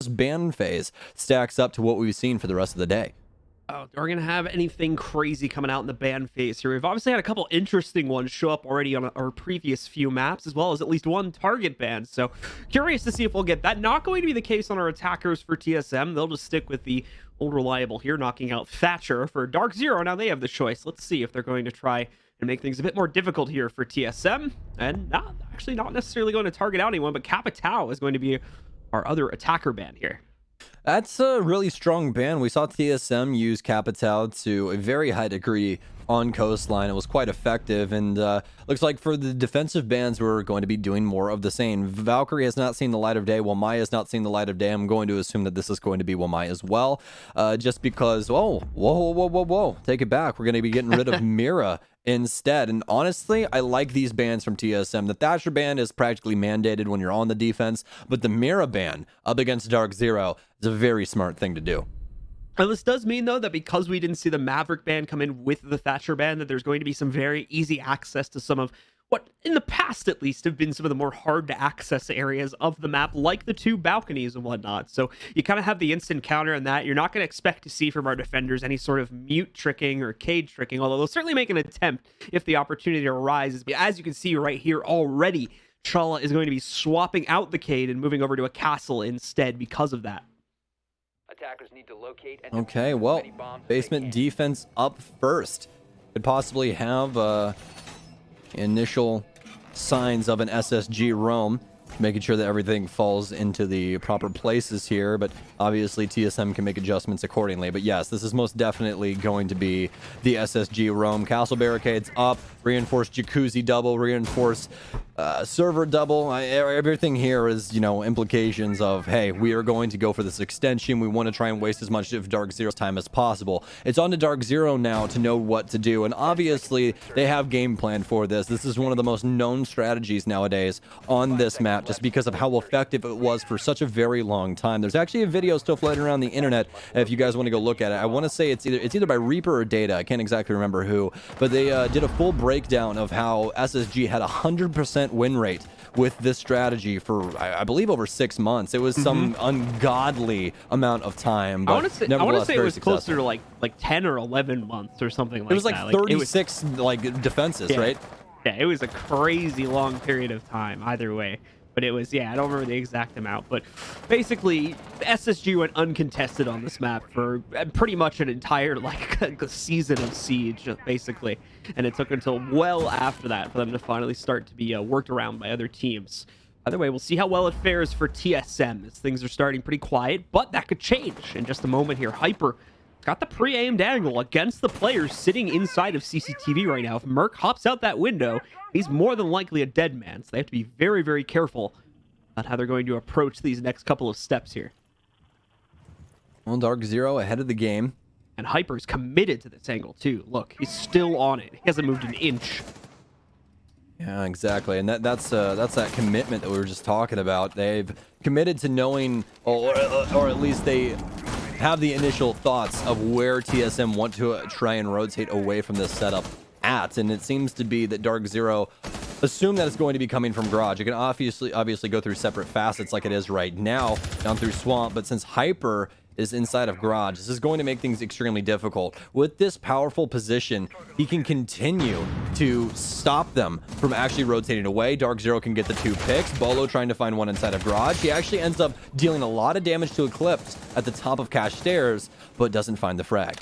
this ban phase stacks up to what we've seen for the rest of the day. Oh, are we going to have anything crazy coming out in the ban phase here? We've obviously had a couple interesting ones show up already on our previous few maps, as well as at least one target ban. So curious to see if we'll get that. Not going to be the case on our attackers for TSM. They'll just stick with the old reliable here, knocking out Thatcher. For DarkZero, now they have the choice. Let's see if they're going to try and make things a bit more difficult here for TSM. And not necessarily going to target out anyone, but Capitao is going to be our other attacker ban here. That's a really strong ban. We saw TSM use Capitao to a very high degree on Coastline. It was quite effective, and looks like for the defensive bans, we're going to be doing more of the same. Valkyrie has not seen the light of day, while Maya has not seen the light of day. I'm going to assume that this is going to be Wamai as well, just because, whoa, take it back. We're going to be getting rid of Mira instead. And honestly, I like these bans from TSM. The Thatcher ban is practically mandated when you're on the defense, but the Mira ban up against DarkZero is a very smart thing to do. And this does mean, though, that because we didn't see the Maverick ban come in with the Thatcher ban, that there's going to be some very easy access to some of what, in the past at least, have been some of the more hard to access areas of the map, like the two balconies and whatnot. So you kind of have the instant counter on that. You're not going to expect to see from our defenders any sort of mute tricking or cage tricking, although they'll certainly make an attempt if the opportunity arises. But as you can see right here already, Chala is going to be swapping out the Cade and moving over to a castle instead because of that. Attackers need to locate and Okay, well, basement defense up first. Could possibly have initial signs of an SSG roam, making sure that everything falls into the proper places here, but obviously TSM can make adjustments accordingly. But yes, this is most definitely going to be the SSG roam. Castle barricades up, reinforced jacuzzi double, reinforced server double. Everything here is, you know, implications of, hey, we are going to go for this extension. We want to try and waste as much of DarkZero's time as possible. It's on to DarkZero now to know what to do, and obviously they have game plan for this. This is one of the most known strategies nowadays on this map, just because of how effective it was for such a very long time. There's actually a video still floating around the internet if you guys want to go look at it. I want to say it's either by Reaper or Data. I can't exactly remember who, but they did a full breakdown of how SSG had 100% win rate with this strategy for, I believe, over 6 months. It was some ungodly amount of time, but I want to say it was closer to like 10 or 11 months or something like that. It was like 36 defenses, right? Yeah, it was a crazy long period of time either way. But it was, yeah, I don't remember the exact amount. But basically, SSG went uncontested on this map for pretty much an entire, like, a season of Siege, basically. And it took until well after that for them to finally start to be worked around by other teams. Either way, we'll see how well it fares for TSM, as things are starting pretty quiet. But that could change in just a moment here. Hyper got the pre-aimed angle against the players sitting inside of CCTV right now. If Merc hops out that window, he's more than likely a dead man. So they have to be very, very careful about how they're going to approach these next couple of steps here. Well, DarkZero ahead of the game. And Hyper's committed to this angle too. Look, he's still on it. He hasn't moved an inch. Yeah, exactly. And that's that commitment that we were just talking about. They've committed to knowing, or at least they have the initial thoughts of where TSM want to try and rotate away from this setup at, and it seems to be that DarkZero assume that it's going to be coming from Garage. It can obviously go through separate facets like it is right now, down through Swamp, but since Hyper is inside of Garage, this is going to make things extremely difficult. With this powerful position, he can continue to stop them from actually rotating away. DarkZero can get the 2 picks. Bolo trying to find one inside of Garage. He actually ends up dealing a lot of damage to Eclipse at the top of Cache Stairs, but doesn't find the frag.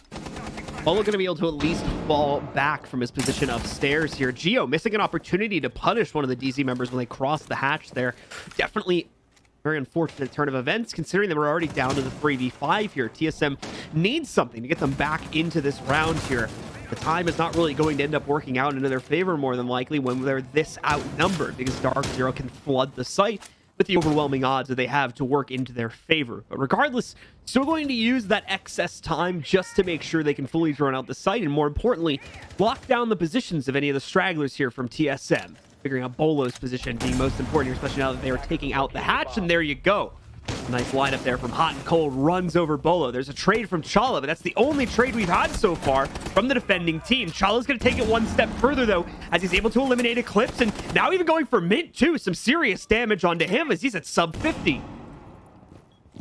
Bolo going to be able to at least fall back from his position upstairs here. Geo missing an opportunity to punish one of the DZ members when they cross the hatch there. Definitely very unfortunate turn of events, considering that we're already down to the 3v5 here. TSM needs something to get them back into this round here. The time is not really going to end up working out into their favor more than likely when they're this outnumbered, because DarkZero can flood the site with the overwhelming odds that they have to work into their favor. But regardless, still going to use that excess time just to make sure they can fully drone out the site, and more importantly, lock down the positions of any of the stragglers here from TSM. Figuring out Bolo's position being most important here, especially now that they are taking out the hatch, and there you go. Nice lineup there from Hot and Cold, runs over Bolo. There's a trade from Chala, but that's the only trade we've had so far from the defending team. Chala's going to take it one step further, though, as he's able to eliminate Eclipse, and now even going for Mint, too. Some serious damage onto him as he's at sub 50.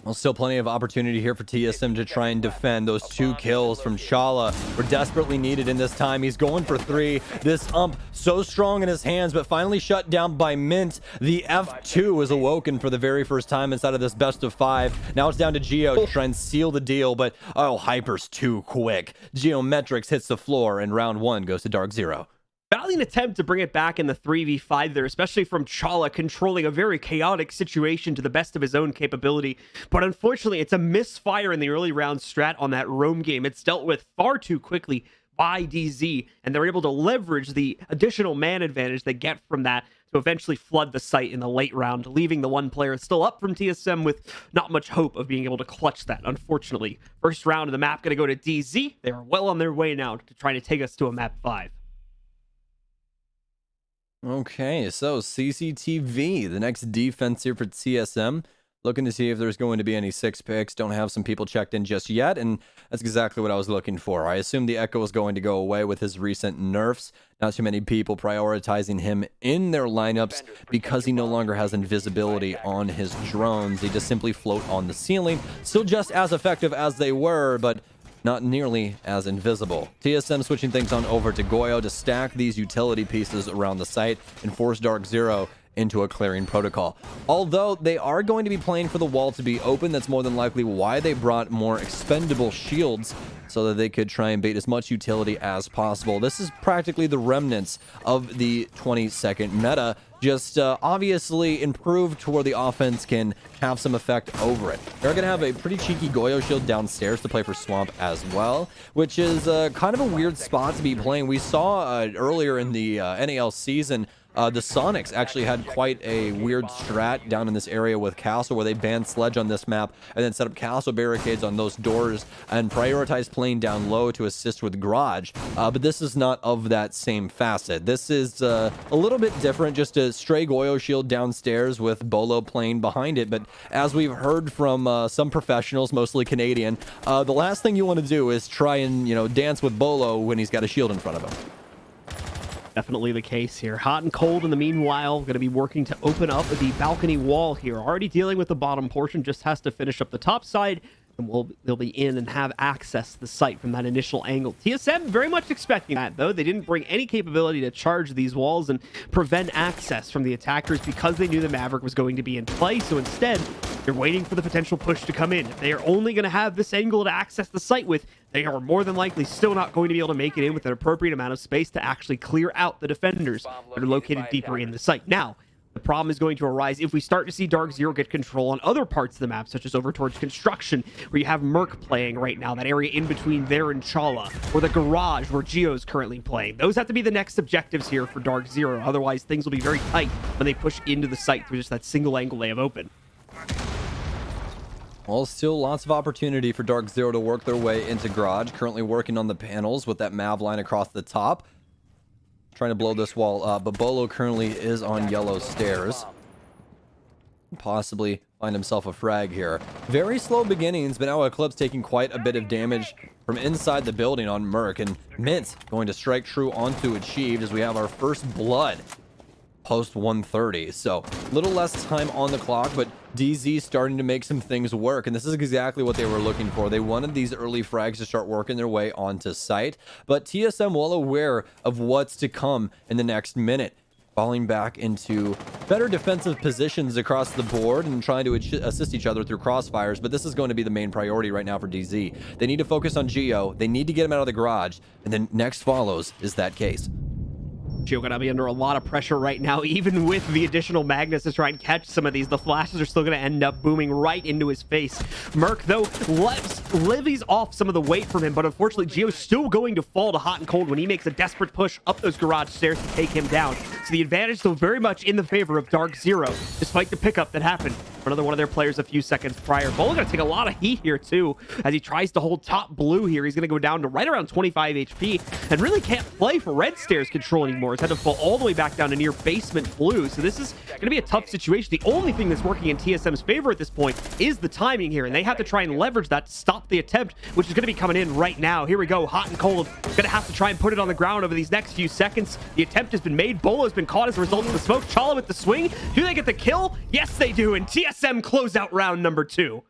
Well, still plenty of opportunity here for TSM to try and defend. Those 2 kills from Chala were desperately needed in this time. He's going for 3. This ump so strong in his hands, but finally shut down by Mint. The F2 is awoken for the very first time inside of this best of 5. Now it's down to Geo to try and seal the deal, but oh, Hyper's too quick. Geometrics hits the floor, and round 1 goes to DarkZero. Valiant attempt to bring it back in the 3v5 there, especially from Chala, controlling a very chaotic situation to the best of his own capability. But unfortunately, it's a misfire in the early round strat on that roam game. It's dealt with far too quickly by DZ, and they're able to leverage the additional man advantage they get from that to eventually flood the site in the late round, leaving the one player still up from TSM with not much hope of being able to clutch that, unfortunately. First round of the map going to go to DZ. They are well on their way now to trying to take us to a map 5. Okay, so CCTV, the next defense here for TSM. Looking to see if there's going to be any 6 picks. Don't have some people checked in just yet, and that's exactly what I was looking for. I assume the Echo is going to go away with his recent nerfs. Not too many people prioritizing him in their lineups because he no longer has invisibility on his drones. They just simply float on the ceiling. Still just as effective as they were, but not nearly as invisible. TSM switching things on over to Goyo to stack these utility pieces around the site and force DarkZero into a clearing protocol. Although they are going to be playing for the wall to be open, that's more than likely why they brought more expendable shields so that they could try and bait as much utility as possible. This is practically the remnants of the 20-second meta, just obviously improved to where the offense can have some effect over it. They're going to have a pretty cheeky Goyo shield downstairs to play for Swamp as well, which is kind of a weird spot to be playing. We saw earlier in the NAL season, the Sonics actually had quite a weird strat down in this area with Castle, where they banned Sledge on this map and then set up Castle barricades on those doors and prioritized playing down low to assist with Garage. But this is not of that same facet. This is a little bit different, just a stray Goyo shield downstairs with Bolo playing behind it. But as we've heard from some professionals, mostly Canadian, the last thing you want to do is try and, dance with Bolo when he's got a shield in front of him. Definitely the case here. Hot and Cold in the meanwhile, going to be working to open up the balcony wall here. Already dealing with the bottom portion, just has to finish up the top side, and they'll be in and have access to the site from that initial angle. TSM very much expecting that, though. They didn't bring any capability to charge these walls and prevent access from the attackers because they knew the Maverick was going to be in play. So instead, they're waiting for the potential push to come in. If they are only going to have this angle to access the site with, they are more than likely still not going to be able to make it in with an appropriate amount of space to actually clear out the defenders that are located deeper in the site. Now, the problem is going to arise if we start to see DarkZero get control on other parts of the map, such as over towards Construction, where you have Merc playing right now, that area in between there and Chala, or the Garage, where Geo's currently playing. Those have to be the next objectives here for DarkZero. Otherwise, things will be very tight when they push into the site through just that single angle they have open. Well, still lots of opportunity for DarkZero to work their way into Garage. Currently working on the panels with that Mav line across the top. Trying to blow this wall up, but Bolo currently is on yellow stairs. Possibly find himself a frag here. Very slow beginnings, but now Eclipse taking quite a bit of damage from inside the building on Merc. And Mint going to strike true onto Achieved as we have our first blood post 130. So a little less time on the clock, but DZ starting to make some things work, and this is exactly what they were looking for. They wanted these early frags to start working their way onto site, but TSM well aware of what's to come in the next minute, falling back into better defensive positions across the board and trying to assist each other through crossfires. But this is going to be the main priority right now for DZ. They need to focus on Geo, they need to get him out of the Garage, and then next follows is that case. Geo gonna be under a lot of pressure right now, even with the additional magnets to try and catch some of these. The flashes are still gonna end up booming right into his face. Merc, though, levies off some of the weight from him, but unfortunately, Geo's still going to fall to Hot and Cold when he makes a desperate push up those Garage stairs to take him down. So the advantage still very much in the favor of DarkZero, despite the pickup that happened for another one of their players a few seconds prior. Bolo gonna take a lot of heat here, too, as he tries to hold top blue here. He's gonna go down to right around 25 HP, and really can't play for red stairs control anymore. He's had to fall all the way back down to near basement blue, so this is gonna be a tough situation. The only thing that's working in TSM's favor at this point is the timing here, and they have to try and leverage that to stop the attempt, which is gonna be coming in right now. Here we go, Hot and Cold, gonna have to try and put it on the ground over these next few seconds. The attempt has been made. Bolo's been caught as a result of the smoke. Chala with the swing. Do they get the kill? Yes, they do, and TSM close out round number 2.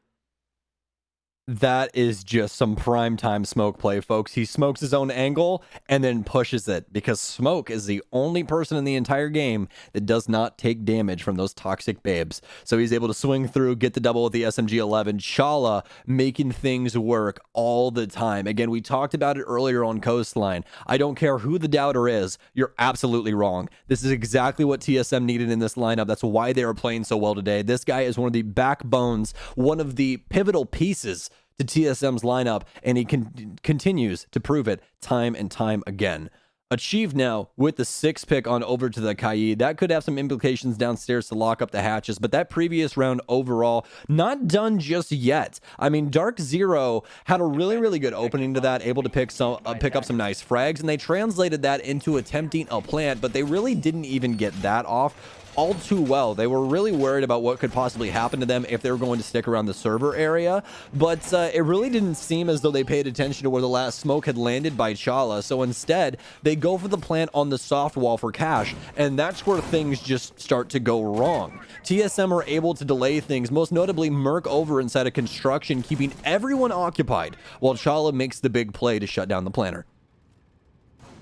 That is just some prime time smoke play, folks. He smokes his own angle and then pushes it, because Smoke is the only person in the entire game that does not take damage from those toxic babes. So he's able to swing through, get the double with the SMG-11. Chala making things work all the time. Again, we talked about it earlier on Coastline. I don't care who the doubter is, you're absolutely wrong. This is exactly what TSM needed in this lineup. That's why they are playing so well today. This guy is one of the backbones, one of the pivotal pieces to TSM's lineup, and he continues to prove it time and time again. Achieved now with the 6th pick on over to the Kai. That could have some implications downstairs to lock up the hatches, but that previous round overall, not done just yet. I mean, DarkZero had a really good opening to that, able to pick up some nice frags, and they translated that into attempting a plant, but they really didn't even get that off all too well. They were really worried about what could possibly happen to them if they were going to stick around the server area, but it really didn't seem as though they paid attention to where the last smoke had landed by Chala. So instead, they go for the plant on the soft wall for cash, and that's where things just start to go wrong. TSM are able to delay things, most notably Merc over inside of construction, keeping everyone occupied, while Chala makes the big play to shut down the planter.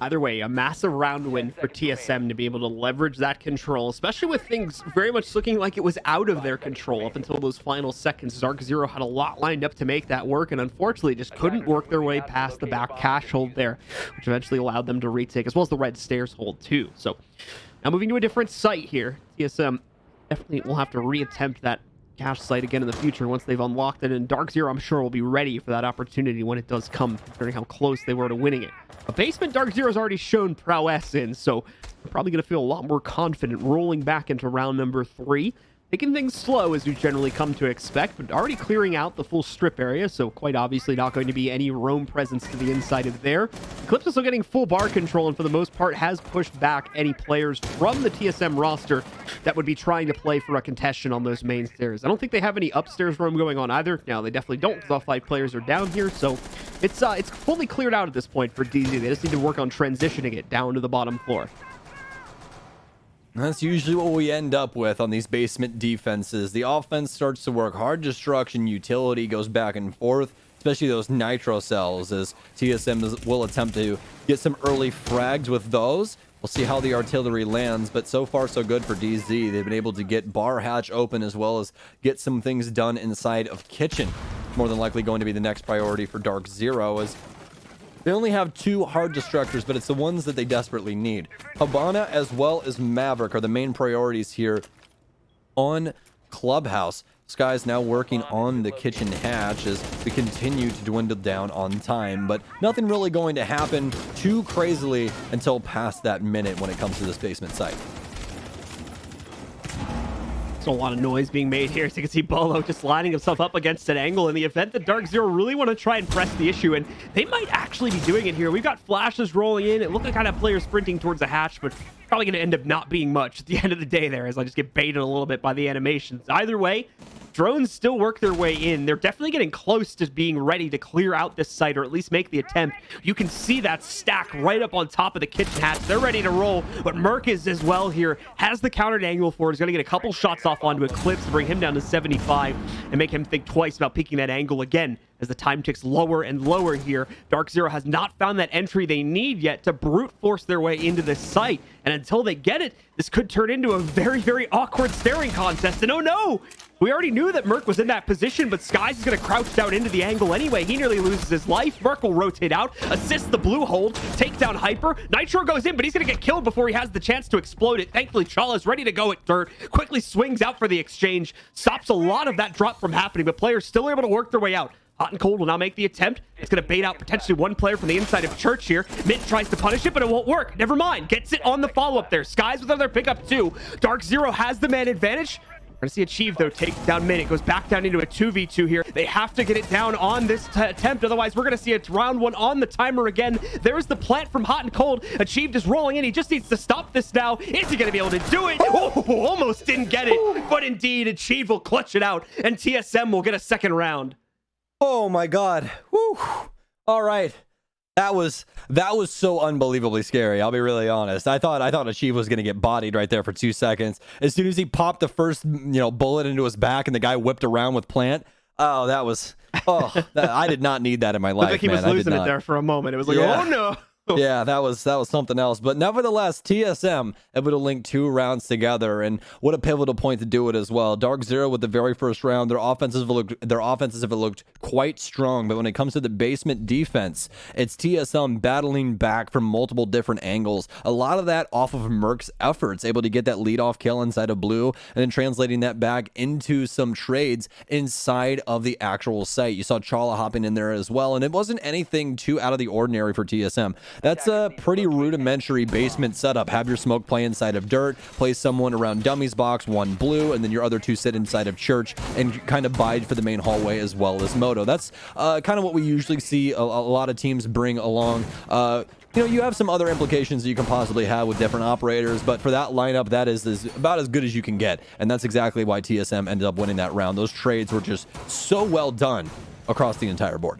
Either way, a massive round win for TSM to be able to leverage that control, especially with things very much looking like it was out of their control up until those final seconds. DarkZero had a lot lined up to make that work, and unfortunately just couldn't work their way past the back cash hold there, which eventually allowed them to retake, as well as the red stairs hold too. So now moving to a different site here. TSM definitely will have to reattempt that cache site again in the future once they've unlocked it, and DarkZero, I'm sure, will be ready for that opportunity when it does come, considering how close they were to winning it. A basement DarkZero's already shown prowess in, so I'm probably going to feel a lot more confident rolling back into round number 3. Taking things slow, as we generally come to expect, but already clearing out the full strip area, so quite obviously not going to be any roam presence to the inside of there. Eclipse also getting full bar control, and for the most part has pushed back any players from the TSM roster that would be trying to play for a contestant on those main stairs. I don't think they have any upstairs roam going on either. Now, they definitely don't, because all 5 players are down here, so it's fully cleared out at this point for DZ. They just need to work on transitioning it down to the bottom floor. That's usually what we end up with on these basement defenses. The offense starts to work hard. Destruction utility goes back and forth, especially those nitro cells, as TSM will attempt to get some early frags with those. We'll see how the artillery lands, but so far so good for DZ. They've been able to get bar hatch open, as well as get some things done inside of kitchen. More than likely going to be the next priority for DarkZero, as they only have 2 hard destructors, but it's the ones that they desperately need. Habana as well as Maverick are the main priorities here on Clubhouse. Sky's now working on the kitchen hatch as we continue to dwindle down on time, but nothing really going to happen too crazily until past that minute when it comes to this basement site. A lot of noise being made here, so you can see Bolo just lining himself up against an angle in the event that DarkZero really want to try and press the issue, and they might actually be doing it here. We've got flashes rolling in. It looked like kind of players sprinting towards the hatch, but probably going to end up not being much at the end of the day there, as I just get baited a little bit by the animations. Either way, drones still work their way in. They're definitely getting close to being ready to clear out this site, or at least make the attempt. You can see that stack right up on top of the kitchen hatch. They're ready to roll, but Merc is as well here. Has the countered angle for it. He's going to get a couple shots off onto Eclipse to bring him down to 75 and make him think twice about peeking that angle again as the time ticks lower and lower here. DarkZero has not found that entry they need yet to brute force their way into this site, and until they get it, this could turn into a very awkward staring contest. And oh no, we already knew that Merc was in that position, but Skies is going to crouch down into the angle anyway. He nearly loses his life. Merc will rotate out, assist the blue hold, take down Hyper. Nitro goes in, but he's going to get killed before he has the chance to explode it. Thankfully, Chala's ready to go at dirt, quickly swings out for the exchange, stops a lot of that drop from happening, but players still able to work their way out. Hot and Cold will now make the attempt. It's going to bait out potentially one player from the inside of Church here. Mint tries to punish it, but it won't work. Never mind. Gets it on the follow-up there. Skies with another pickup too. DarkZero has the man advantage. We're going to see Achieve, though, take down Mint. It goes back down into a 2v2 here. They have to get it down on this attempt. Otherwise, we're going to see a round 1 on the timer again. There's the plant from Hot and Cold. Achieve is rolling in. He just needs to stop this now. Is he going to be able to do it? Oh, almost didn't get it. But indeed, Achieve will clutch it out, and TSM will get a second round. Oh my god. Woo. All right. That was so unbelievably scary. I'll be really honest. I thought Achieve was going to get bodied right there for 2 seconds. As soon as he popped the first, bullet into his back and the guy whipped around with plant. Oh, that was Oh, I did not need that in my life, Looked like he man. was I did losing it not. there for a moment. It was like, Yeah. oh no. Yeah, that was something else. But nevertheless, TSM able to link 2 rounds together, and what a pivotal point to do it as well. DarkZero with the very first round, their offenses have looked quite strong, but when it comes to the basement defense, it's TSM battling back from multiple different angles. A lot of that off of Merc's efforts, able to get that leadoff kill inside of blue, and then translating that back into some trades inside of the actual site. You saw Chala hopping in there as well, and it wasn't anything too out of the ordinary for TSM. That's a pretty rudimentary basement setup. Have your smoke play inside of dirt, place someone around dummies box, 1 blue, and then your other 2 sit inside of church and kind of bide for the main hallway as well as moto. That's kind of what we usually see a lot of teams bring along. You have some other implications that you can possibly have with different operators, but for that lineup, that is about as good as you can get, and that's exactly why TSM ended up winning that round. Those trades were just so well done across the entire board.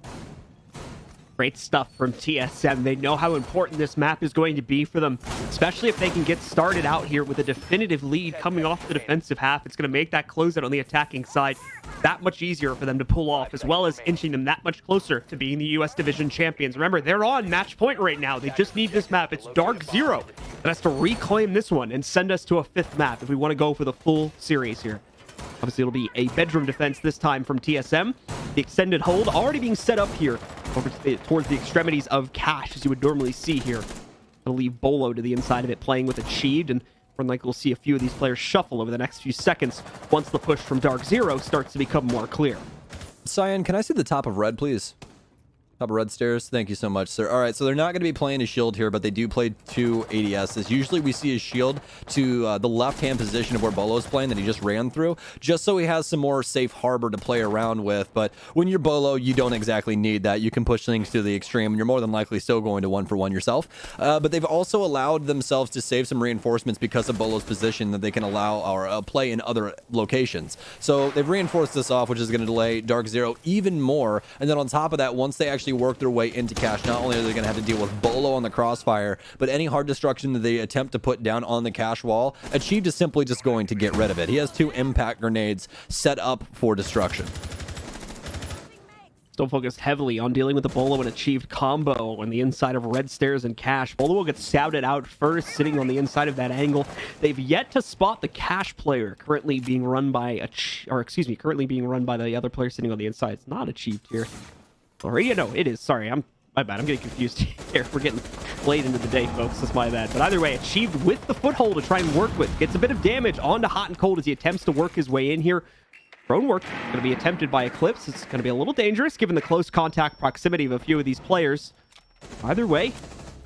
Great stuff from TSM. They know how important this map is going to be for them, especially if they can get started out here with a definitive lead coming off the defensive half. It's going to make that closeout on the attacking side that much easier for them to pull off, as well as inching them that much closer to being the US Division champions. Remember, they're on match point right now. They just need this map. It's DarkZero that has to reclaim this one and send us to a 5th map if we want to go for the full series here. Obviously, it'll be a bedroom defense this time from TSM. The extended hold already being set up here over towards the extremities of Cash, as you would normally see here. It'll leave Bolo to the inside of it, playing with Achieved, and more than likely we'll see a few of these players shuffle over the next few seconds once the push from DarkZero starts to become more clear. Cyan, can I see the top of red, please? Top of red stairs. Thank you so much, sir. All right, so they're not going to be playing a shield here, but they do play 2 ADSs. Usually we see a shield to the left-hand position of where Bolo's playing that he just ran through, just so he has some more safe harbor to play around with. But when you're Bolo, you don't exactly need that. You can push things to the extreme, and you're more than likely still going to 1-for-1 yourself. But they've also allowed themselves to save some reinforcements because of Bolo's position that they can allow or play in other locations. So they've reinforced this off, which is going to delay DarkZero even more. And then on top of that, once they actually work their way into Cash, not only are they going to have to deal with Bolo on the crossfire, but any hard destruction that they attempt to put down on the Cash wall, Achieved is simply just going to get rid of it. He has 2 impact grenades set up for destruction. Still focused heavily on dealing with the Bolo and Achieved combo on the inside of red stairs and Cash. Bolo will get scouted out first, sitting on the inside of that angle. They've yet to spot the Cash player currently being run by currently being run by the other player sitting on the inside. It's not Achieved here. Or, yeah, no, it is. Sorry, my bad. I'm getting confused here. We're getting late into the day, folks. That's my bad. But either way, Achieved with the foothold to try and work with. Gets a bit of damage onto Hot and Cold as he attempts to work his way in here. Drone work going to be attempted by Eclipse. It's going to be a little dangerous given the close contact proximity of a few of these players. Either way,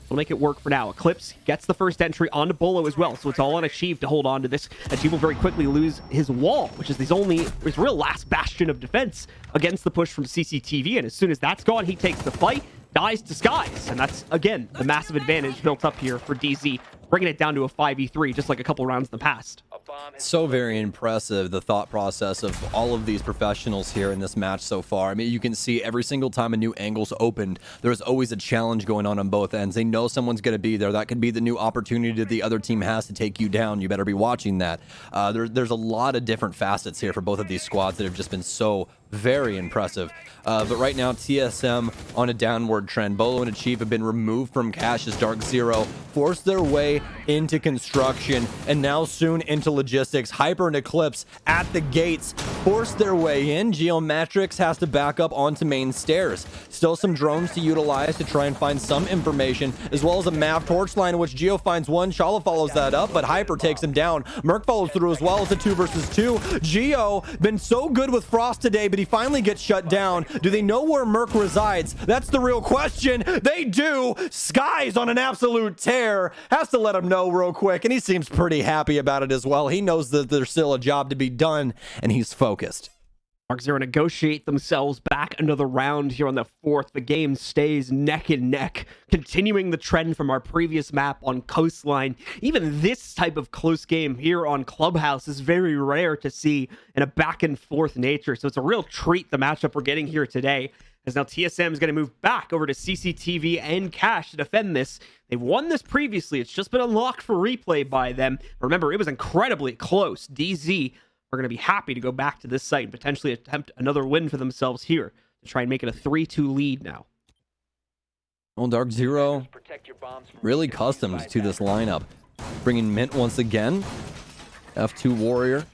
we'll make it work for now. Eclipse gets the first entry onto Bolo as well, so it's all on Achieved to hold on to this. Achieved will very quickly lose his wall, which is his real last bastion of defense against the push from CCTV, and as soon as that's gone, he takes the fight, dies to Skies, and that's, again, the massive advantage built up here for DZ, bringing it down to a 5v3, just like a couple rounds in the past. So very impressive, the thought process of all of these professionals here in this match so far. I mean, you can see every single time a new angle's opened, there's always a challenge going on both ends. They know someone's going to be there. That could be the new opportunity that the other team has to take you down. You better be watching that. There's a lot of different facets here for both of these squads that have just been so very impressive. But right now, TSM on a downward trend. Bolo and Achieve have been removed from Cash as DarkZero forced their way into construction and now soon into logistics. Hyper and Eclipse at the gates forced their way in. Geometrics has to back up onto main stairs. Still some drones to utilize to try and find some information, as well as a MAV torch line in which Geo finds one. Shala follows that up, but Hyper takes him down. Merc follows through as well. It's a 2 versus 2. Geo been so good with Frost today, but he finally gets shut down. Do they know where Merc resides? That's the real question. They do. Sky's on an absolute tear. Has to let him know real quick, and he seems pretty happy about it as well. He knows that there's still a job to be done, and he's focused. DarkZero negotiate themselves back another round here on the 4th. The game stays neck and neck, continuing the trend from our previous map on Coastline. Even this type of close game here on Clubhouse is very rare to see in a back and forth nature. So it's a real treat, the matchup we're getting here today, as now TSM is going to move back over to CCTV and Cash to defend this. They've won this previously. It's just been unlocked for replay by them. Remember, it was incredibly close. DZ are going to be happy to go back to this site and potentially attempt another win for themselves here. to try and make it a 3-2 lead now. Well, DarkZero Protect your bombs from really being defused by accustomed to this attackers. lineup. Bringing Mint once again. F2 Warrior.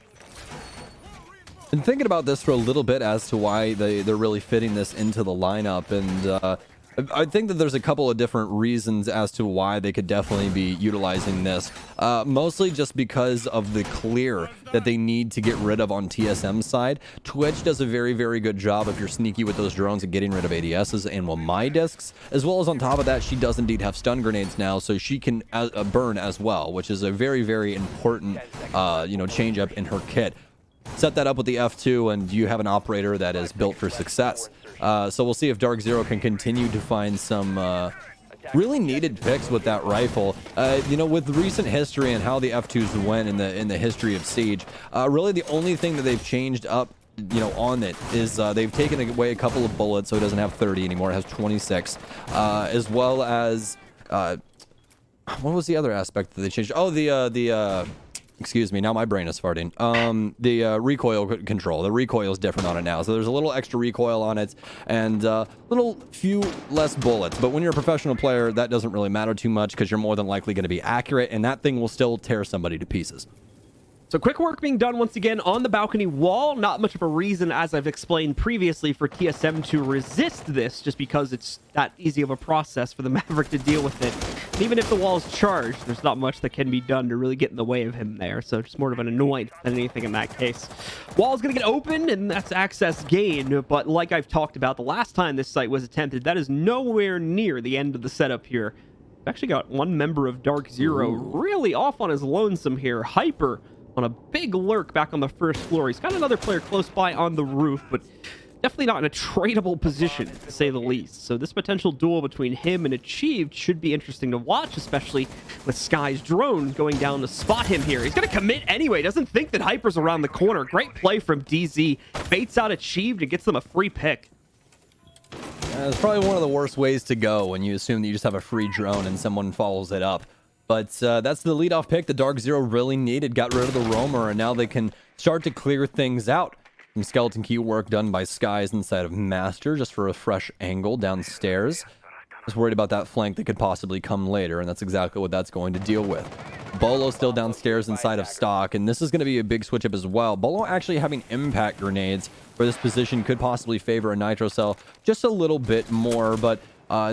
Been thinking about this for a little bit as to why they're really fitting this into the lineup, and I think that there's a couple of different reasons as to why they could definitely be utilizing this. Mostly just because of the clear that they need to get rid of on TSM's side. Twitch does a very, very good job if you're sneaky with those drones and getting rid of ADSs and my discs, as well as on top of that, she does indeed have stun grenades now, so she can burn as well, which is a very, very important, change up in her kit. Set that up with the F2 and you have an operator that is built for success. So we'll see if DarkZero can continue to find some really needed picks with that rifle. With recent history and how the F2s went in the history of Siege, really the only thing that they've changed up on it is they've taken away a couple of bullets, so it doesn't have 30 anymore. It has 26, as well as what was the other aspect that they changed? Oh, excuse me, now my brain is farting. The recoil control. The recoil is different on it now. So there's a little extra recoil on it and little few less bullets. But when you're a professional player, that doesn't really matter too much because you're more than likely going to be accurate and that thing will still tear somebody to pieces. So quick work being done once again on the balcony wall. Not much of a reason, as I've explained previously, for TSM to resist this, just because it's that easy of a process for the Maverick to deal with it. And even if the wall is charged, there's not much that can be done to really get in the way of him there. So just more of an annoyance than anything in that case. Wall's going to get open, and that's access gained. But like I've talked about the last time this site was attempted, that is nowhere near the end of the setup here. We've actually got one member of DarkZero really off on his lonesome here. Hyper on a big lurk back on the first floor. He's got another player close by on the roof, but definitely not in a tradable position, to say the least. So this potential duel between him and Achieved should be interesting to watch, especially with Sky's drone going down to spot him here. He's going to commit anyway. Doesn't think that Hyper's around the corner. Great play from DZ. Baits out Achieved and gets them a free pick. It's probably one of the worst ways to go when you assume that you just have a free drone and someone follows it up. But that's the leadoff pick that DarkZero really needed. Got rid of the roamer, and now they can start to clear things out. Some skeleton key work done by Skies inside of Master, just for a fresh angle downstairs. Just worried about that flank that could possibly come later, and that's exactly what that's going to deal with. Bolo still downstairs inside of Stock, and this is going to be a big switch up as well. Bolo actually having impact grenades for this position could possibly favor a Nitro Cell just a little bit more, but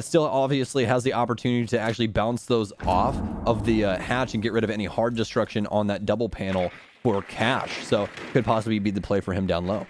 still obviously has the opportunity to actually bounce those off of the hatch and get rid of any hard destruction on that double panel for cash. So could possibly be the play for him down low.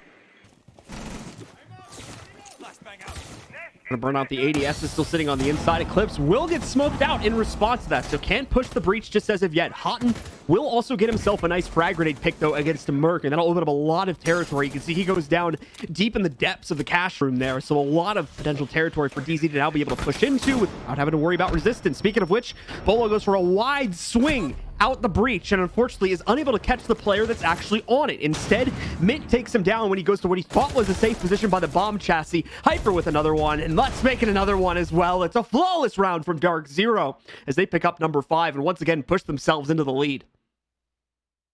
Gonna burn out the ADS is still sitting on the inside. Eclipse will get smoked out in response to that, so can't push the breach just as of yet. Houghton will also get himself a nice frag grenade pick, though, against Merc, and that'll open up a lot of territory. You can see he goes down deep in the depths of the cash room there, so a lot of potential territory for DZ to now be able to push into without having to worry about resistance. Speaking of which, Bolo goes for a wide swing out the breach and unfortunately is unable to catch the player that's actually on it. Instead, Mint takes him down when he goes to what he thought was a safe position by the bomb chassis. Hyper with another one, and let's make it another one as well. It's a flawless round from DarkZero as they pick up number 5 and once again push themselves into the lead.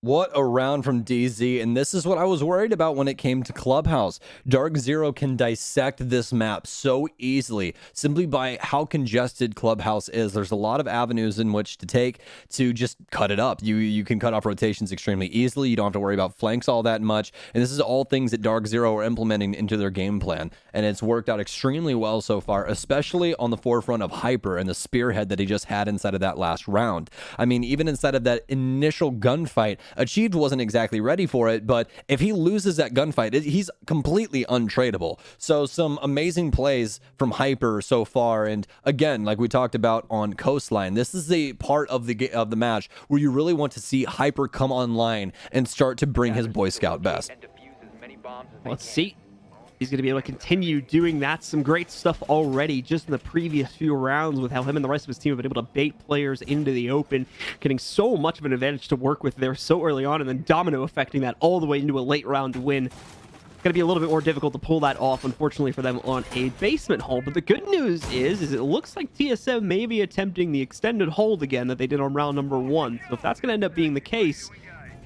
What a round from DZ, and this is what I was worried about when it came to Clubhouse. DarkZero can dissect this map so easily simply by how congested Clubhouse is. There's a lot of avenues in which to take to just cut it up. You can cut off rotations extremely easily. You don't have to worry about flanks all that much, and this is all things that DarkZero are implementing into their game plan, and it's worked out extremely well so far, especially on the forefront of Hyper and the spearhead that he just had inside of that last round. I mean, even inside of that initial gunfight, Achieved wasn't exactly ready for it, but if he loses that gunfight, he's completely untradeable. So some amazing plays from Hyper so far, and again, like we talked about on Coastline, this is the part of the match where you really want to see Hyper come online and start to bring his Boy Scout best. Let's see. He's going to be able to continue doing that. Some great stuff already just in the previous few rounds with how him and the rest of his team have been able to bait players into the open, getting so much of an advantage to work with there so early on, and then domino affecting that all the way into a late round win. It's going to be a little bit more difficult to pull that off, unfortunately, for them on a basement hold. But the good news is it looks like TSM may be attempting the extended hold again that they did on round number 1. So if that's going to end up being the case,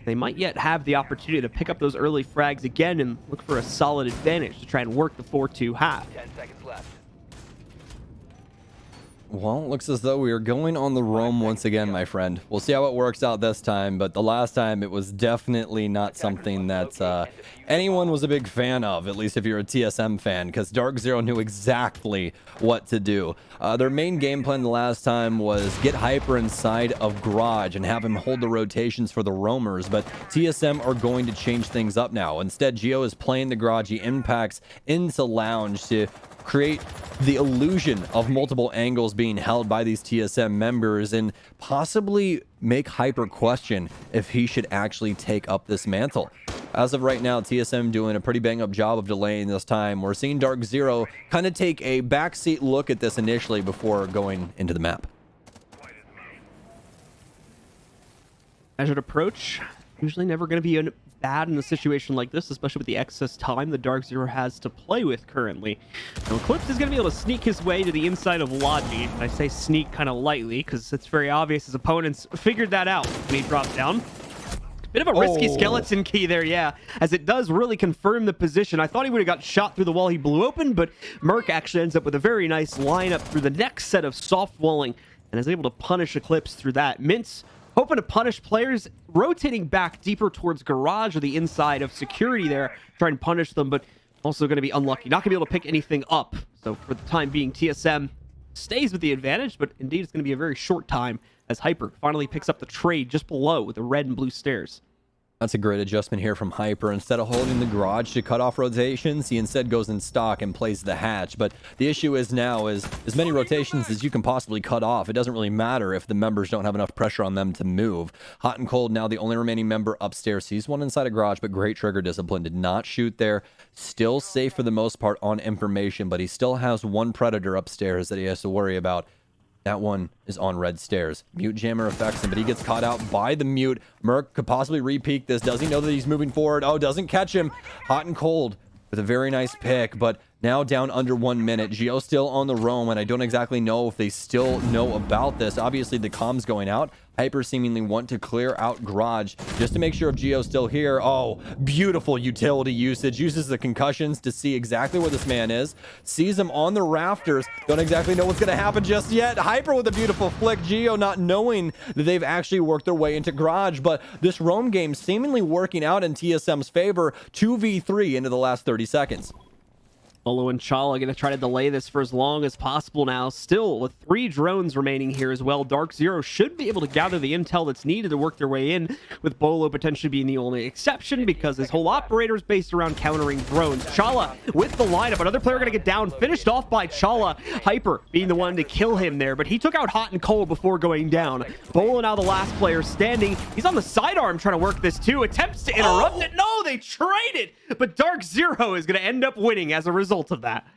They might yet have the opportunity to pick up those early frags again and look for a solid advantage to try and work the 4-2 half. 10 seconds left. Well, it looks as though we are going on the roam once again, my friend. We'll see how it works out this time, but the last time it was definitely not something that anyone was a big fan of, at least if you're a TSM fan, because DarkZero knew exactly what to do. Their main game plan the last time was get Hyper inside of Garage and have him hold the rotations for the roamers, but TSM are going to change things up now. Instead, Geo is playing the Garage. He impacts into Lounge to create the illusion of multiple angles being held by these TSM members and possibly make Hyper question if he should actually take up this mantle. As of right now, TSM doing a pretty bang-up job of delaying this time. We're seeing DarkZero kind of take a backseat look at this initially before going into the map. Measured approach, usually never going to be bad in a situation like this, especially with the excess time that DarkZero has to play with currently. Now, Eclipse is going to be able to sneak his way to the inside of Logi. I say sneak kind of lightly because it's very obvious his opponents figured that out when he dropped down. Bit of a risky skeleton key there, yeah, as it does really confirm the position. I thought he would have got shot through the wall he blew open, but Merc actually ends up with a very nice lineup through the next set of soft walling and is able to punish Eclipse through that. Mintz hoping to punish players, rotating back deeper towards Garage or the inside of security there, try and punish them, but also going to be unlucky. Not going to be able to pick anything up. So for the time being, TSM stays with the advantage, but indeed it's going to be a very short time as Hyper finally picks up the trade just below with the red and blue stairs. That's a great adjustment here from Hyper. Instead of holding the Garage to cut off rotations, he instead goes in stock and plays the hatch. But the issue is now is as many rotations as you can possibly cut off. It doesn't really matter if the members don't have enough pressure on them to move. Hot and Cold now the only remaining member upstairs. He's one inside a Garage, but great trigger discipline. Did not shoot there. Still safe for the most part on information, but he still has one Predator upstairs that he has to worry about. That one is on red stairs. Mute Jammer affects him, but he gets caught out by the mute. Merc could possibly re-peek this. Does he know that he's moving forward? Oh, doesn't catch him. Hot and Cold with a very nice pick, but now down under 1 minute. Geo still on the roam, and I don't exactly know if they still know about this. Obviously, the comms going out. Hyper seemingly want to clear out Garage just to make sure if Geo's still here. Oh, beautiful utility usage. Uses the concussions to see exactly where this man is. Sees him on the rafters. Don't exactly know what's going to happen just yet. Hyper with a beautiful flick. Geo not knowing that they've actually worked their way into Garage, but this roam game seemingly working out in TSM's favor. 2v3 into the last 30 seconds. Olo and Chala going to try to delay this for as long as possible now. Still, with 3 drones remaining here as well, DarkZero should be able to gather the intel that's needed to work their way in, with Bolo potentially being the only exception because his whole operator is based around countering drones. Chala with the lineup. Another player going to get down, finished off by Chala. Hyper being the one to kill him there, but he took out Hot and Cold before going down. Bolo now the last player standing. He's on the sidearm trying to work this too. Attempts to interrupt it. No, they traded, but DarkZero is going to end up winning as a result of that.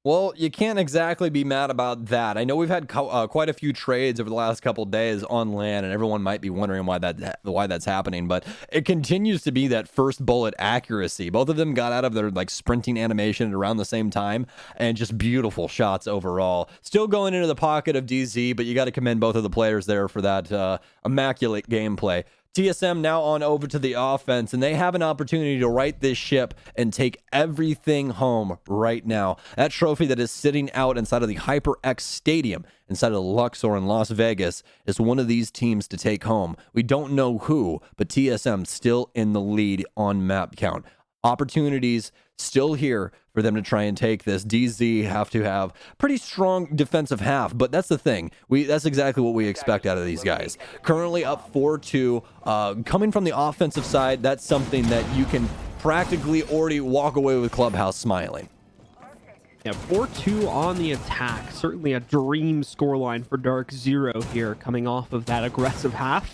Well, you can't exactly be mad about that. I know we've had quite a few trades over the last couple days on LAN, and everyone might be wondering why that's happening, but it continues to be that first bullet accuracy. Both of them got out of their sprinting animation at around the same time, and just beautiful shots overall. Still going into the pocket of DZ, but you got to commend both of the players there for that immaculate gameplay. TSM now on over to the offense, and they have an opportunity to right this ship and take everything home right now. That trophy that is sitting out inside of the HyperX Stadium, inside of the Luxor in Las Vegas, is one of these teams to take home. We don't know who, but TSM still in the lead on map count. Opportunities still here for them to try and take this. DZ have to have pretty strong defensive half, but that's the thing. That's exactly what we expect out of these guys. Currently up 4-2. Coming from the offensive side, that's something that you can practically already walk away with Clubhouse smiling. Yeah, 4-2 on the attack. Certainly a dream scoreline for DarkZero here, coming off of that aggressive half.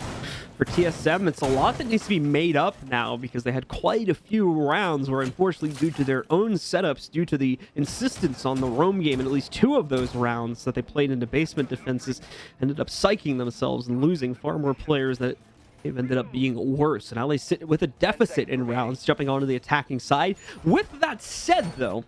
For TSM, it's a lot that needs to be made up now because they had quite a few rounds where, unfortunately, due to their own setups, due to the insistence on the roam game, and at least 2 of those rounds that they played into basement defenses, ended up psyching themselves and losing far more players that they've ended up being worse. And now they sit with a deficit in rounds, jumping onto the attacking side. With that said, though,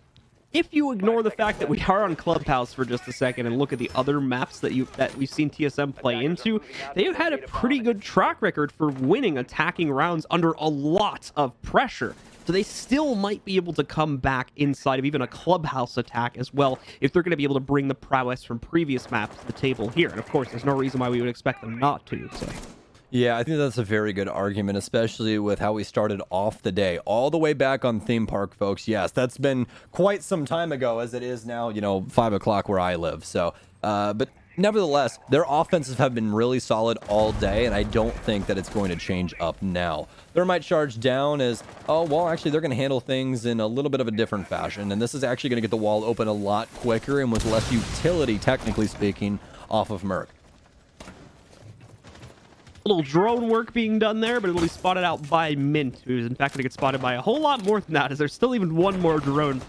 if you ignore the fact that we are on Clubhouse for just a second and look at the other maps that we've seen TSM play into, they have had a pretty good track record for winning attacking rounds under a lot of pressure. So they still might be able to come back inside of even a Clubhouse attack as well if they're going to be able to bring the prowess from previous maps to the table here. And of course, there's no reason why we would expect them not to. So. Yeah, I think that's a very good argument, especially with how we started off the day. All the way back on Theme Park, folks. Yes, that's been quite some time ago, as it is now, 5 o'clock where I live. So, but nevertheless, their offenses have been really solid all day, and I don't think that it's going to change up now. There might charge down as, actually, they're going to handle things in a little bit of a different fashion, and this is actually going to get the wall open a lot quicker and with less utility, technically speaking, off of Merc. Little drone work being done there, but it'll be spotted out by Mint, who's in fact going to get spotted by a whole lot more than that, as there's still even one more drone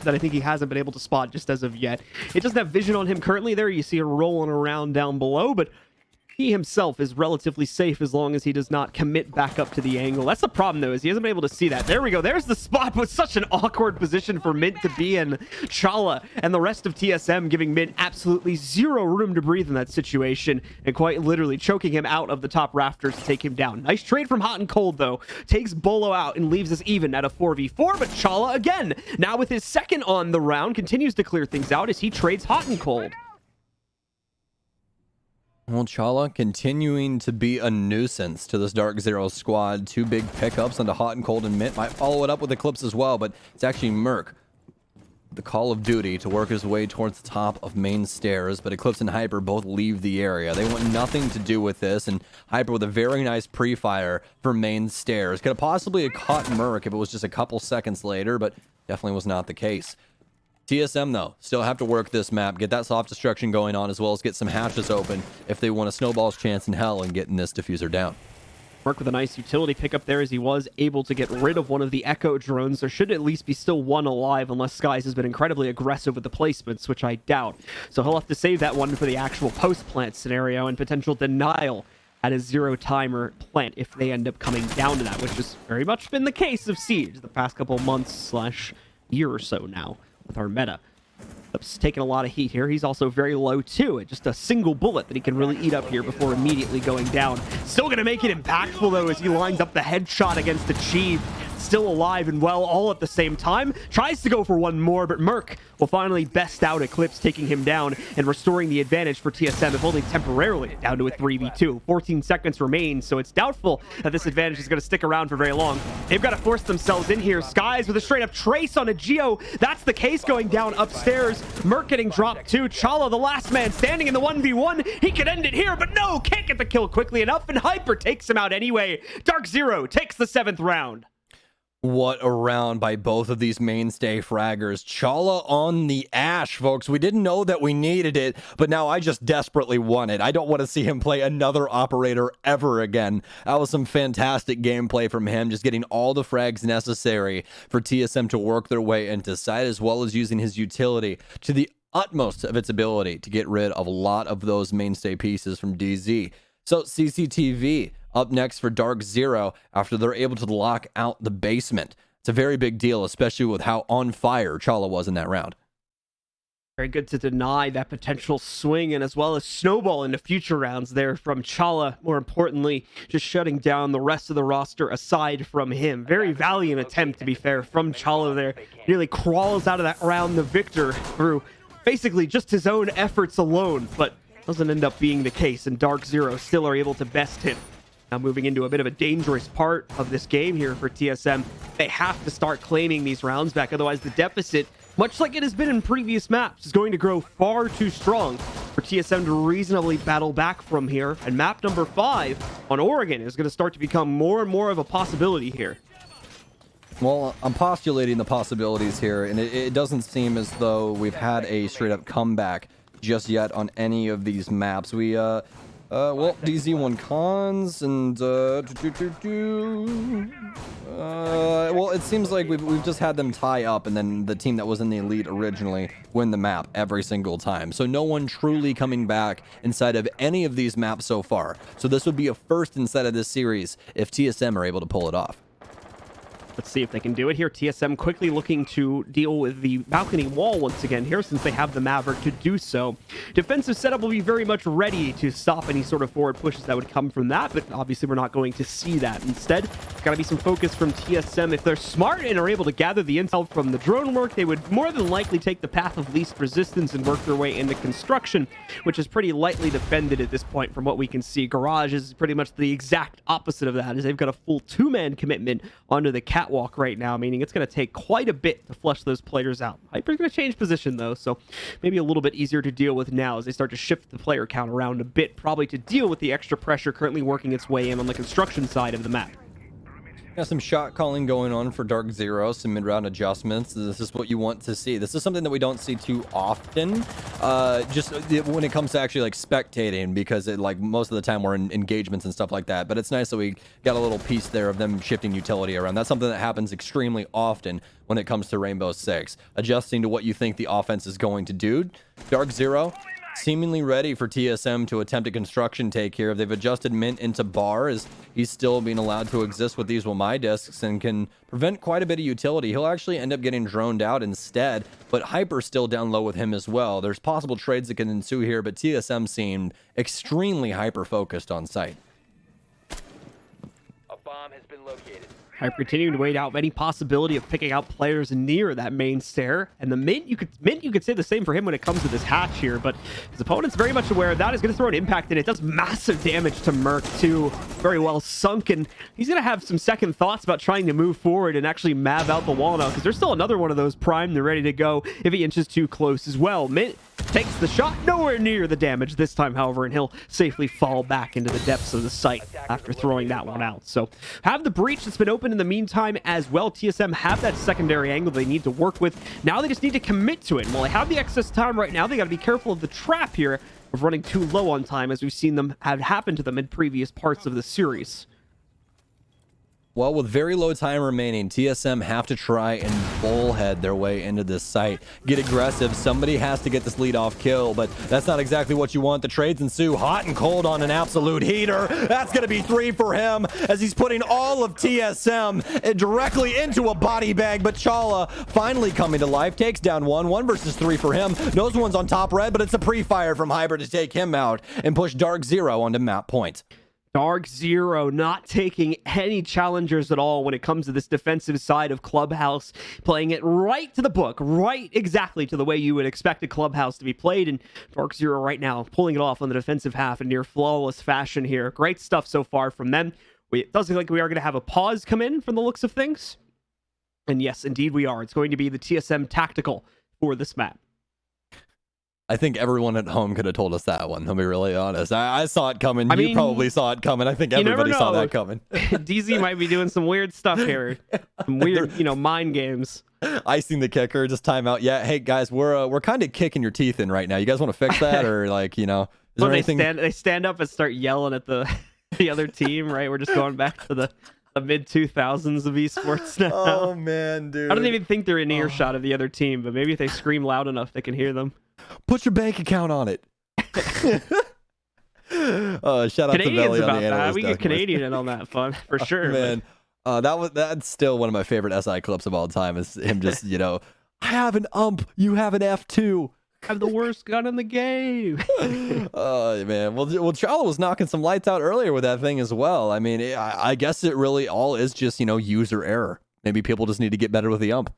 that I think he hasn't been able to spot just as of yet. It doesn't have vision on him currently there. You see it rolling around down below, but he himself is relatively safe as long as he does not commit back up to the angle. That's the problem, though, is he hasn't been able to see that. There we go. There's the spot, but such an awkward position for Mint to be in. Chala and the rest of TSM giving Mint absolutely zero room to breathe in that situation and quite literally choking him out of the top rafters to take him down. Nice trade from Hot and Cold, though. Takes Bolo out and leaves us even at a 4v4, but Chala, again, now with his second on the round, continues to clear things out as he trades Hot and Cold. Well, Chala continuing to be a nuisance to this DarkZero squad. 2 big pickups onto Hot and Cold, and Mint might follow it up with Eclipse as well, but it's actually Merc, the call of duty, to work his way towards the top of main stairs, but Eclipse and Hyper both leave the area. They want nothing to do with this, and Hyper with a very nice pre-fire for main stairs. Could have possibly caught Merc if it was just a couple seconds later, but definitely was not the case. TSM, though, still have to work this map, get that soft destruction going on, as well as get some hatches open if they want a snowball's chance in hell in getting this diffuser down. Merc with a nice utility pickup there as he was able to get rid of one of the Echo drones. There should at least be still one alive unless Skies has been incredibly aggressive with the placements, which I doubt. So he'll have to save that one for the actual post-plant scenario and potential denial at a zero-timer plant if they end up coming down to that, which has very much been the case of Siege the past couple months / year or so now with our meta. Eclipse taking a lot of heat here. He's also very low too. Just a single bullet that he can really eat up here before immediately going down. Still going to make it impactful though as he lines up the headshot against Achieve. Still alive and well all at the same time. Tries to go for one more, but Merc will finally best out Eclipse, taking him down and restoring the advantage for TSM, if only temporarily, down to a 3v2. 14 seconds remain, so it's doubtful that this advantage is going to stick around for very long. They've got to force themselves in here. Skies with a straight up trace on a Geo. That's the case going down upstairs. Merc getting dropped too. Chala, the last man standing in the 1v1. He could end it here, but no, can't get the kill quickly enough, and Hyper takes him out anyway. DarkZero takes the 7th round. What a round by both of these mainstay fraggers. Chala on the Ash, folks. We didn't know that we needed it, but now I just desperately want it. I don't want to see him play another operator ever again. That was some fantastic gameplay from him, just getting all the frags necessary for TSM to work their way into site, as well as using his utility to the utmost of its ability to get rid of a lot of those mainstay pieces from DZ. So CCTV up next for DarkZero after they're able to lock out the basement. It's a very big deal, especially with how on fire Chala was in that round. Very good to deny that potential swing and as well as snowball into future rounds there from Chala. More importantly, just shutting down the rest of the roster aside from him. Very valiant attempt, to be fair, from Chala there. Nearly crawls out of that round the victor through basically just his own efforts alone, but doesn't end up being the case, and DarkZero still are able to best him. Now moving into a bit of a dangerous part of this game here for TSM. They have to start claiming these rounds back, otherwise the deficit, much like it has been in previous maps, is going to grow far too strong for TSM to reasonably battle back from here. And map number 5 on Oregon is going to start to become more and more of a possibility here. Well, I'm postulating the possibilities here, and it doesn't seem as though we've had a straight-up comeback just yet on any of these maps. We, well, DZ won cons, and, well, it seems like we've just had them tie up, and then the team that was in the elite originally win the map every single time. So no one truly coming back inside of any of these maps so far. So this would be a first inside of this series if TSM are able to pull it off. Let's see if they can do it here. TSM quickly looking to deal with the balcony wall once again here, since they have the Maverick to do so. Defensive setup will be very much ready to stop any sort of forward pushes that would come from that, but obviously we're not going to see that. Instead, it's got to be some focus from TSM. If they're smart and are able to gather the intel from the drone work, they would more than likely take the path of least resistance and work their way into construction, which is pretty lightly defended at this point from what we can see. Garage is pretty much the exact opposite of that, as they've got a full two-man commitment onto the catwalk right now, meaning it's going to take quite a bit to flush those players out. Hyper's going to change position though, so maybe a little bit easier to deal with now as they start to shift the player count around a bit, probably to deal with the extra pressure currently working its way in on the construction side of the map. Got some shot calling going on for DarkZero, some mid-round adjustments. This is what you want to see. This is something that we don't see too often, just when it comes to actually like spectating, because it, like, most of the time we're in engagements and stuff like that. But it's nice that we got a little piece there of them shifting utility around. That's something that happens extremely often when it comes to Rainbow Six, adjusting to what you think the offense is going to do. DarkZero seemingly ready for TSM to attempt a construction take here. They've adjusted Mint into bar, as he's still being allowed to exist with these Wamai discs and can prevent quite a bit of utility. He'll actually end up getting droned out instead, but Hyper's still down low with him as well. There's possible trades that can ensue here, but TSM seemed extremely hyper-focused on site. A bomb has been located. Hyper continuing to wait out any possibility of picking out players near that main stair. And the Mint, you could say the same for him when it comes to this hatch here, but his opponent's very much aware of that. Is going to throw an impact in. It does massive damage to Merc too. Very well sunk, and he's going to have some second thoughts about trying to move forward and actually mav out the wall now, because there's still another one of those primed and ready to go if he inches too close as well. Mint takes the shot, nowhere near the damage this time, however, and he'll safely fall back into the depths of the site after throwing that one out. So have the breach that's been open in the meantime as well. TSM have that secondary angle they need to work with. Now they just need to commit to it. And while they have the excess time right now, they got to be careful of the trap here of running too low on time, as we've seen them have happen to them in previous parts of the series. Well, with very low time remaining, TSM have to try and bullhead their way into this site. Get aggressive. Somebody has to get this lead-off kill, but that's not exactly what you want. The trades ensue hot and cold on an absolute heater. That's going to be 3 for him, as he's putting all of TSM directly into a body bag. But Chala finally coming to life, takes down one. 1 versus 3 for him. Those ones on top red, but it's a pre-fire from Hyper to take him out and push DarkZero onto map point. DarkZero not taking any challengers at all when it comes to this defensive side of Clubhouse, playing it right to the book, right exactly to the way you would expect a Clubhouse to be played, and DarkZero right now pulling it off on the defensive half in near flawless fashion here. Great stuff so far from them. It does look like we are going to have a pause come in from the looks of things, and yes, indeed we are. It's going to be the TSM tactical for this map. I think everyone at home could have told us that one, I'll be really honest. I saw it coming. You probably saw it coming. I think everybody saw that coming. DZ might be doing some weird stuff here. Some weird, mind games. Icing the kicker, just timeout. Yeah, hey guys, we're kind of kicking your teeth in right now. You guys want to fix that, or like, is there anything? They stand up and start yelling at the other team, right? We're just going back to the mid 2000s of esports now. Oh man, dude. I don't even think they're in earshot of the other team, but maybe if they scream loud enough, they can hear them. Put your bank account on it. Shout out Canadians to Belly about on the that. We get Canadian in on that fun for sure. Man, that's still one of my favorite SI clips of all time. Is him just I have an ump, you have an F2. I have the worst gun in the game. Oh man, well Chala was knocking some lights out earlier with that thing as well. I mean, I guess it really all is just user error. Maybe people just need to get better with the ump.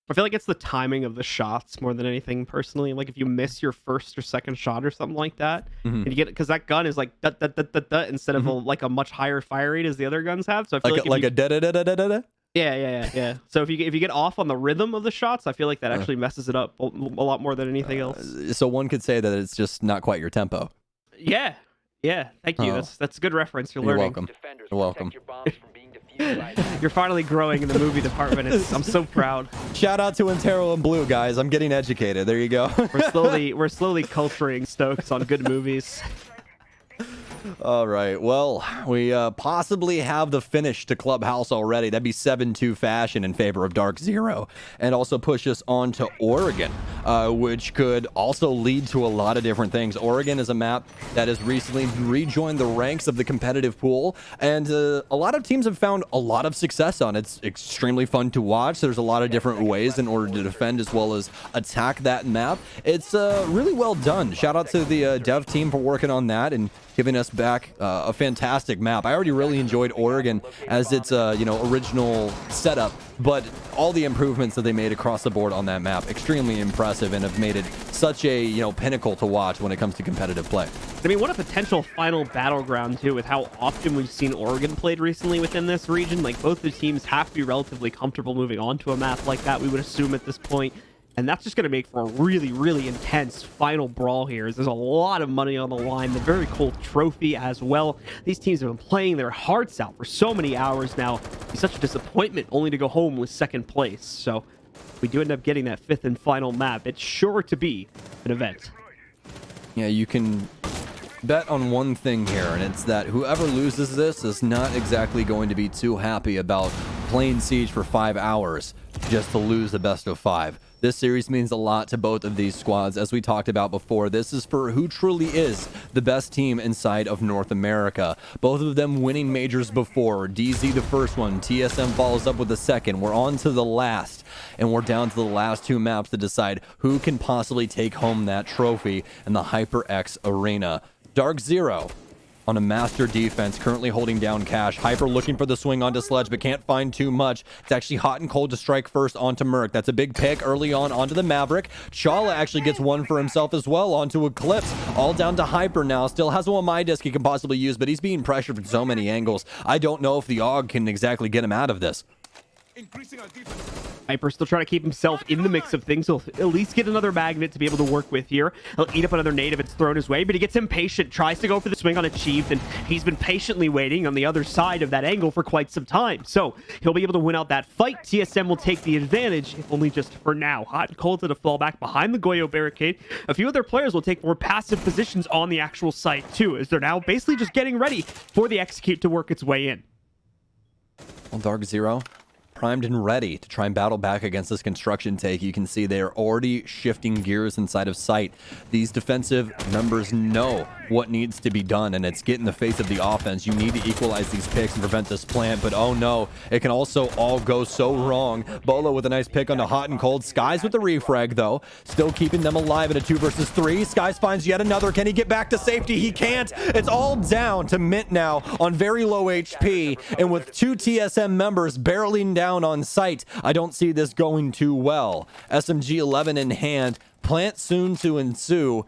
I feel like it's the timing of the shots more than anything personally. Like if you miss your first or second shot or something like that, and you get it because that gun is like da, da, da, da, da, instead of a much higher fire rate as the other guns have. So I feel like a da da da da da da. Yeah. So if you get off on the rhythm of the shots, I feel like that actually messes it up a lot more than anything else. So one could say that it's just not quite your tempo. Yeah. Thank you. That's a good reference. You're learning. Welcome. You're welcome. You're finally growing in the movie department. I'm so proud. Shout out to Intero and Blue, guys. I'm getting educated. There you go. We're slowly culturing Stokes on good movies. All right. Well, we possibly have the finish to Clubhouse already. That'd be 7-2 fashion in favor of DarkZero, and also push us on to Oregon. which could also lead to a lot of different things. Oregon is a map that has recently rejoined the ranks of the competitive pool, and a lot of teams have found a lot of success on it. It's extremely fun to watch. There's a lot of different ways in order to defend as well as attack that map. It's really well done. Shout out to the dev team for working on that and giving us back a fantastic map. I already really enjoyed Oregon as its original setup, but all the improvements that they made across the board on that map, extremely impressive, and have made it such a pinnacle to watch when it comes to competitive play. I mean, what a potential final battleground too, with how often we've seen Oregon played recently within this region. Like, both the teams have to be relatively comfortable moving on to a map like that, we would assume at this point. And that's just going to make for a really, really intense final brawl here. There's a lot of money on the line. The very cool trophy as well. These teams have been playing their hearts out for so many hours now. It's such a disappointment only to go home with second place. So we do end up getting that fifth and final map. It's sure to be an event. Yeah, you can bet on one thing here, and it's that whoever loses this is not exactly going to be too happy about playing Siege for 5 hours just to lose the best of 5. This series means a lot to both of these squads. As we talked about before, this is for who truly is the best team inside of North America. Both of them winning majors before. DZ the first one, TSM follows up with the second. We're on to the last, and we're down to the last 2 maps to decide who can possibly take home that trophy in the HyperX arena. DarkZero on a master defense, currently holding down Cash. Hyper looking for the swing onto Sledge, but can't find too much. It's actually hot and cold to strike first onto Merc. That's a big pick early on onto the Maverick. Chala actually gets one for himself as well onto Eclipse. All down to Hyper now. Still has one my disc he can possibly use, but he's being pressured from so many angles. I don't know if the AUG can exactly get him out of this. Hyper still trying to keep himself in the mix of things. He'll at least get another magnet to be able to work with here. He'll eat up another nade if it's thrown his way, but he gets impatient, tries to go for the swing on Achieved, and he's been patiently waiting on the other side of that angle for quite some time. So he'll be able to win out that fight. TSM will take the advantage, if only just for now. Hot and cold to fall back behind the Goyo barricade. A few other players will take more passive positions on the actual site too, as they're now basically just getting ready for the execute to work its way in. Well, DarkZero primed and ready to try and battle back against this construction take. You can see they are already shifting gears inside of sight. These defensive members know what needs to be done, and it's get in the face of the offense. You need to equalize these picks and prevent this plant, but oh no, it can also all go so wrong. Bolo with a nice pick onto Hot and Cold. Skies with the refrag though, still keeping them alive in a 2 versus 3. Skies finds yet another. Can he get back to safety? He can't. It's all down to Mint now on very low HP, and with 2 TSM members barreling down on site, I don't see this going too well. SMG 11 in hand, plant soon to ensue.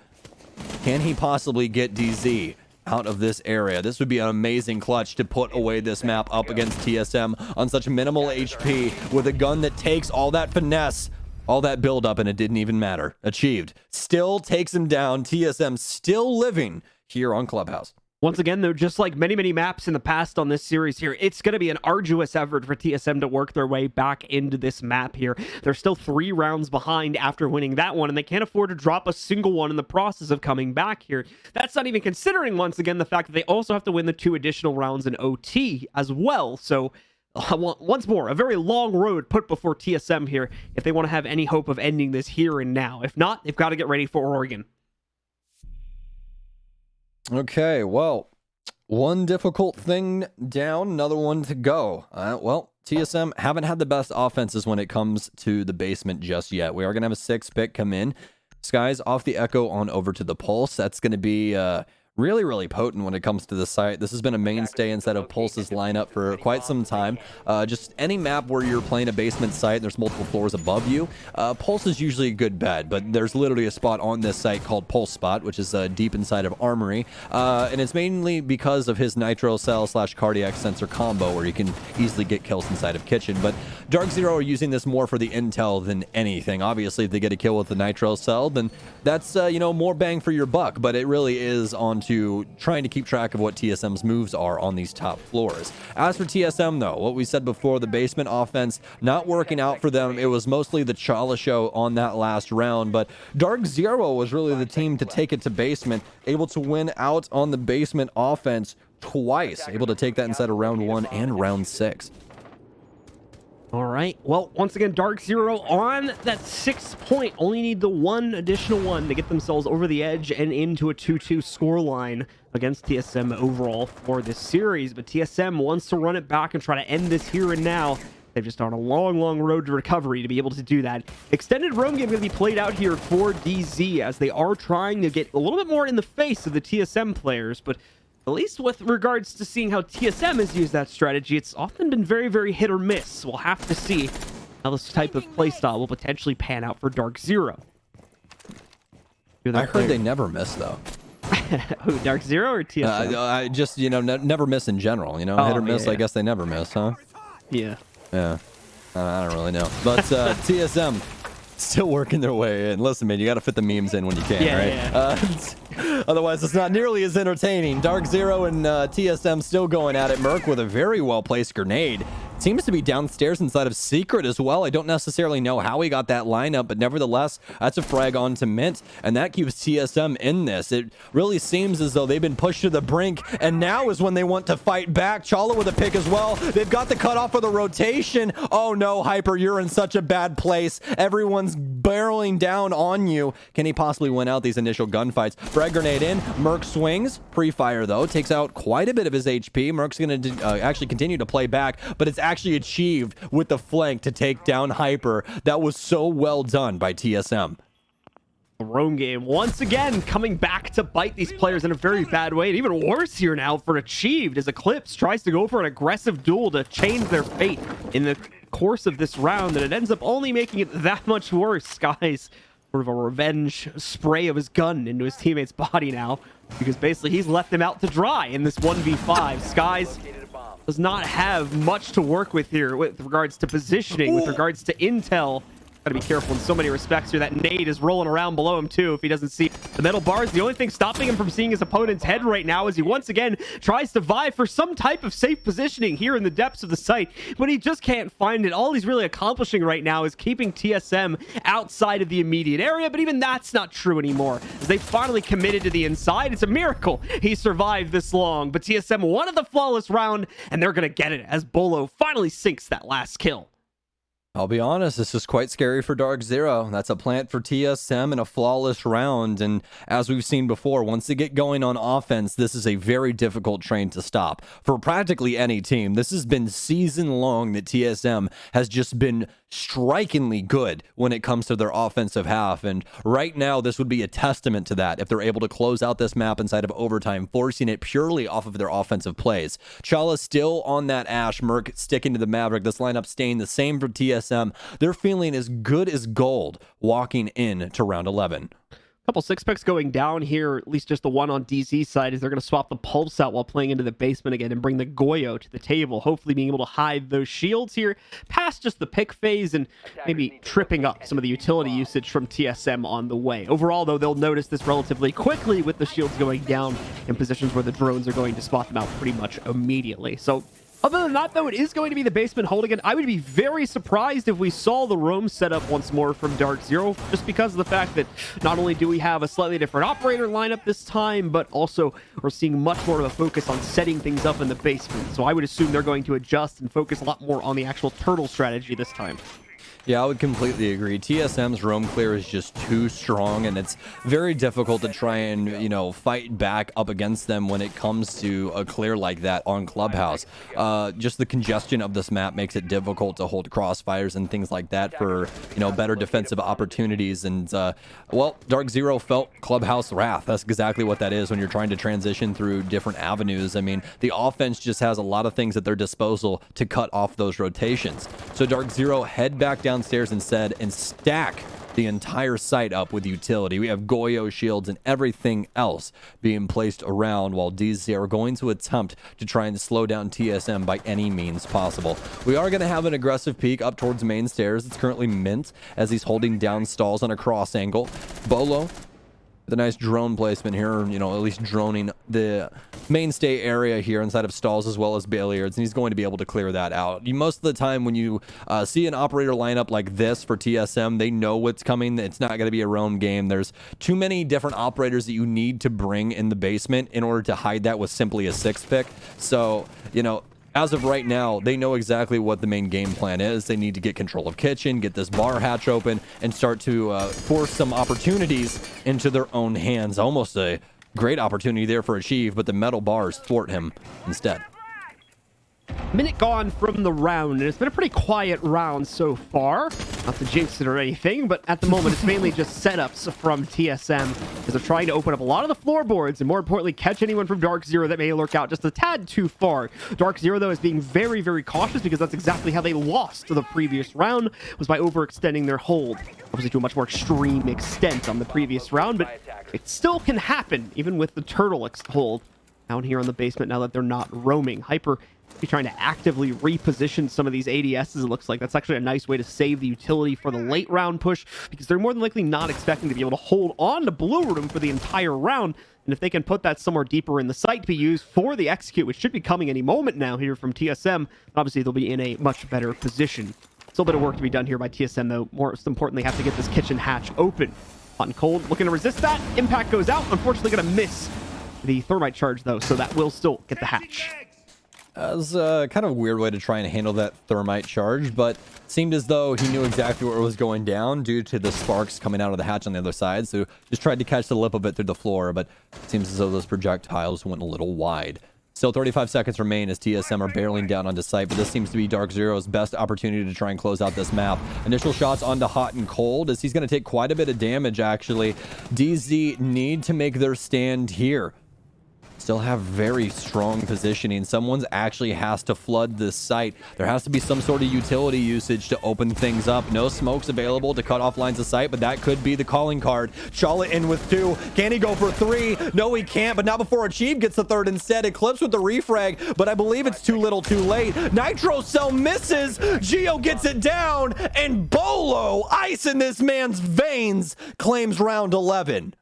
Can he possibly get DZ out of this area? This would be an amazing clutch to put away this map up against TSM on such minimal HP with a gun that takes all that finesse, all that build up, and it didn't even matter. Achieved. Still takes him down. TSM still living here on Clubhouse. Once again, though, just like many, many maps in the past on this series here, it's going to be an arduous effort for TSM to work their way back into this map here. They're still 3 rounds behind after winning that one, and they can't afford to drop a single one in the process of coming back here. That's not even considering, once again, the fact that they also have to win the 2 additional rounds in OT as well. So, once more, a very long road put before TSM here if they want to have any hope of ending this here and now. If not, they've got to get ready for Oregon. Okay, well, one difficult thing down, another one to go. Well, TSM haven't had the best offenses when it comes to the basement just yet. We are going to have a 6th pick come in. Skies off the Echo on over to the Pulse. That's going to be really, really potent when it comes to the site. This has been a mainstay inside of Pulse's lineup for quite some time. Just any map where you're playing a basement site and there's multiple floors above you, Pulse is usually a good bet, but there's literally a spot on this site called Pulse Spot, which is deep inside of Armory, and it's mainly because of his Nitro Cell / Cardiac Sensor combo, where you can easily get kills inside of Kitchen. But DarkZero are using this more for the intel than anything. Obviously, if they get a kill with the Nitro Cell, then that's more bang for your buck, but it really is on to trying to keep track of what TSM's moves are on these top floors. As for TSM though, what we said before, the basement offense not working out for them. It was mostly the Chala show on that last round, but DarkZero was really the team to take it to basement, able to win out on the basement offense twice, able to take that inside of round 1 and round 6. All right. Well, once again, DarkZero on that 6 point. Only need the one additional one to get themselves over the edge and into a 2-2 scoreline against TSM overall for this series. But TSM wants to run it back and try to end this here and now. They've just on a long, long road to recovery to be able to do that. Extended roam game going to be played out here for DZ as they are trying to get a little bit more in the face of the TSM players, but at least with regards to seeing how TSM has used that strategy, it's often been very, very hit or miss. We'll have to see how this type of playstyle will potentially pan out for DarkZero. I heard they never miss, though. Who, DarkZero or TSM? I just, never miss in general. Hit or miss, I guess they never miss, huh? Yeah. Yeah. I don't really know. But TSM still working their way in. Listen, man, you got to fit the memes in when you can, right? Yeah. Otherwise, it's not nearly as entertaining. DarkZero and TSM still going at it. Merc with a very well-placed grenade. Seems to be downstairs inside of Secret as well. I don't necessarily know how he got that lineup, but nevertheless, that's a frag onto Mint, and that keeps TSM in this. It really seems as though they've been pushed to the brink, and now is when they want to fight back. Chala with a pick as well. They've got the cutoff for the rotation. Oh no, Hyper, you're in such a bad place. Everyone's barreling down on you. Can he possibly win out these initial gunfights? Frag grenade in. Merc swings. Pre-fire, though. Takes out quite a bit of his HP. Merc's going to actually continue to play back, but it's actually achieved with the flank to take down Hyper. That was so well done by TSM. The roam game once again coming back to bite these players in a very bad way. And even worse here now for Achieved as Eclipse tries to go for an aggressive duel to change their fate in the course of this round, and it ends up only making it that much worse. Sky's sort of a revenge spray of his gun into his teammate's body now, because basically he's left him out to dry in this 1v5. Skies does not have much to work with here with regards to positioning, with regards to intel. Gotta be careful in so many respects here. That nade is rolling around below him too if he doesn't see the metal bars. The only thing stopping him from seeing his opponent's head right now is he once again tries to vie for some type of safe positioning here in the depths of the site, but he just can't find it. All he's really accomplishing right now is keeping TSM outside of the immediate area, but even that's not true anymore as they finally committed to the inside. It's a miracle he survived this long, but TSM wanted the flawless round, and they're gonna get it as Bolo finally sinks that last kill. I'll be honest, this is quite scary for DarkZero. That's a plant for TSM and a flawless round. And as we've seen before, once they get going on offense, this is a very difficult train to stop. For practically any team, this has been season long that TSM has just been strikingly good when it comes to their offensive half. And right now, this would be a testament to that if they're able to close out this map inside of overtime, forcing it purely off of their offensive plays. Chala still on that Ash, Merc sticking to the Maverick. This lineup staying the same for TSM. They're feeling as good as gold walking in to round 11. Couple six packs going down here, at least just the one on DZ side, is they're going to swap the Pulse out while playing into the basement again and bring the Goyo to the table, hopefully being able to hide those shields here past just the pick phase and maybe tripping up some of the utility usage from TSM on the way. Overall, though, they'll notice this relatively quickly with the shields going down in positions where the drones are going to spot them out pretty much immediately. So other than that, though, it is going to be the basement holding it. I would be very surprised if we saw the roam set up once more from DarkZero, just because of the fact that not only do we have a slightly different operator lineup this time, but also we're seeing much more of a focus on setting things up in the basement. So I would assume they're going to adjust and focus a lot more on the actual turtle strategy this time. Yeah, I would completely agree. TSM's roam clear is just too strong, and it's very difficult to try and, fight back up against them when it comes to a clear like that on Clubhouse. Just the congestion of this map makes it difficult to hold crossfires and things like that for, better defensive opportunities. And, DarkZero felt Clubhouse wrath. That's exactly what that is when you're trying to transition through different avenues. I mean, the offense just has a lot of things at their disposal to cut off those rotations. So DarkZero head back downstairs instead and stack the entire site up with utility. We have Goyo shields and everything else being placed around, while DZ are going to attempt to try and slow down TSM by any means possible. We are going to have an aggressive peek up towards main stairs. It's currently Mint as he's holding down stalls on a cross angle. Bolo, the nice drone placement here, at least droning the mainstay area here inside of stalls as well as billiards, and he's going to be able to clear that out. Most of the time when you see an operator lineup like this for TSM, they know what's coming. It's not going to be a roam game. There's too many different operators that you need to bring in the basement in order to hide that with simply a 6 pick. So, as of right now, they know exactly what the main game plan is. They need to get control of kitchen, get this bar hatch open, and start to force some opportunities into their own hands. Almost a great opportunity there for Achieve, but the metal bars thwart him instead. Minute gone from the round, and it's been a pretty quiet round so far. Not to jinx it or anything, but at the moment it's mainly just setups from TSM as they're trying to open up a lot of the floorboards and more importantly catch anyone from DarkZero that may lurk out just a tad too far. DarkZero though is being very, very cautious because that's exactly how they lost the previous round, was by overextending their hold. Obviously to a much more extreme extent on the previous round, but it still can happen even with the turtle hold down here on the basement now that they're not roaming. Hyper be trying to actively reposition some of these ADSs. It looks like that's actually a nice way to save the utility for the late round push because they're more than likely not expecting to be able to hold on to Blue Room for the entire round. And if they can put that somewhere deeper in the site to be used for the execute, which should be coming any moment now here from TSM, obviously they'll be in a much better position. Still a bit of work to be done here by TSM though. Most importantly, have to get this kitchen hatch open. Hot and cold, looking to resist that. Impact goes out. Unfortunately gonna miss the thermite charge though, so that will still get the hatch. That was kind of a weird way to try and handle that thermite charge, but seemed as though he knew exactly where it was going down due to the sparks coming out of the hatch on the other side. So just tried to catch the lip of it through the floor, but it seems as though those projectiles went a little wide. Still 35 seconds remain as TSM are barreling down onto site, but this seems to be DarkZero's best opportunity to try and close out this map. Initial shots onto Hot and Cold as he's going to take quite a bit of damage, actually. DZ need to make their stand here. Still have very strong positioning. Someone's actually has to flood this site. There has to be some sort of utility usage to open things up. No smokes available to cut off lines of sight, but that could be the calling card. Chala in with 2. Can he go for 3? No, he can't, but not before Achieve gets the 3rd instead. Eclipse with the refrag, but I believe it's too little too late. Nitro Cell misses. Geo gets it down, and Bolo, ice in this man's veins, claims round 11.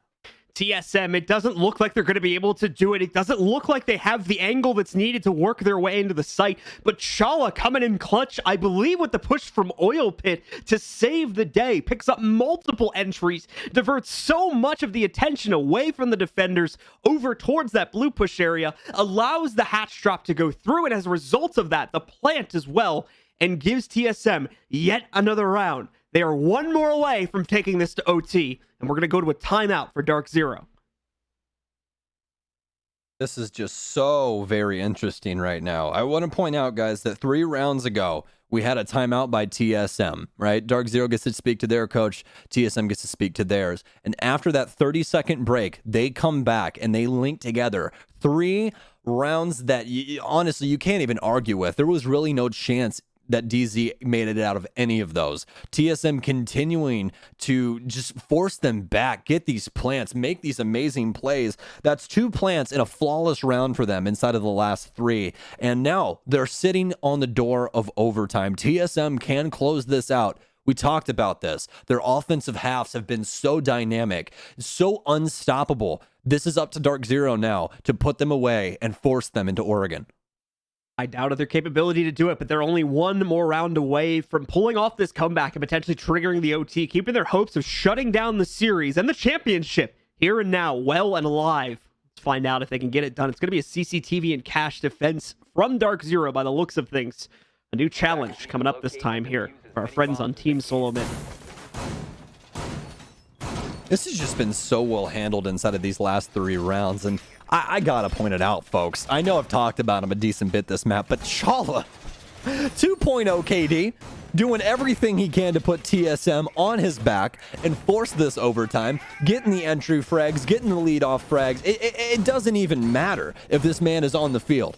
TSM, it doesn't look like they're going to be able to do it. It doesn't look like they have the angle that's needed to work their way into the site. But Chala coming in clutch, I believe, with the push from Oil Pit to save the day. Picks up multiple entries, diverts so much of the attention away from the defenders over towards that blue push area, allows the hatch drop to go through, and as a result of that, the plant as well, and gives TSM yet another round. They are one more away from taking this to OT, and we're going to go to a timeout for DarkZero. This is just so very interesting right now. I want to point out, guys, that 3 rounds ago, we had a timeout by TSM, right? DarkZero gets to speak to their coach. TSM gets to speak to theirs. And after that 30-second break, they come back and they link together 3 rounds that, honestly, you can't even argue with. There was really no chance that DZ made it out of any of those. TSM continuing to just force them back, get these plants, make these amazing plays. That's 2 plants in a flawless round for them inside of the last 3. And now they're sitting on the door of overtime. TSM can close this out. We talked about this. Their offensive halves have been so dynamic, so unstoppable. This is up to DarkZero now to put them away and force them into Oregon. I doubted their capability to do it, but they're only one more round away from pulling off this comeback and potentially triggering the OT, keeping their hopes of shutting down the series and the championship here and now well and alive. Let's find out if they can get it done. It's going to be a CCTV and cash defense from DarkZero by the looks of things. A new challenge coming up this time here for our friends on Team Solo Mid. This has just been so well handled inside of these last 3 rounds, and I gotta point it out, folks. I know I've talked about him a decent bit this map, but Chala, 2.0 KD, doing everything he can to put TSM on his back and force this overtime, getting the entry frags, getting the lead-off frags. It doesn't even matter if this man is on the field.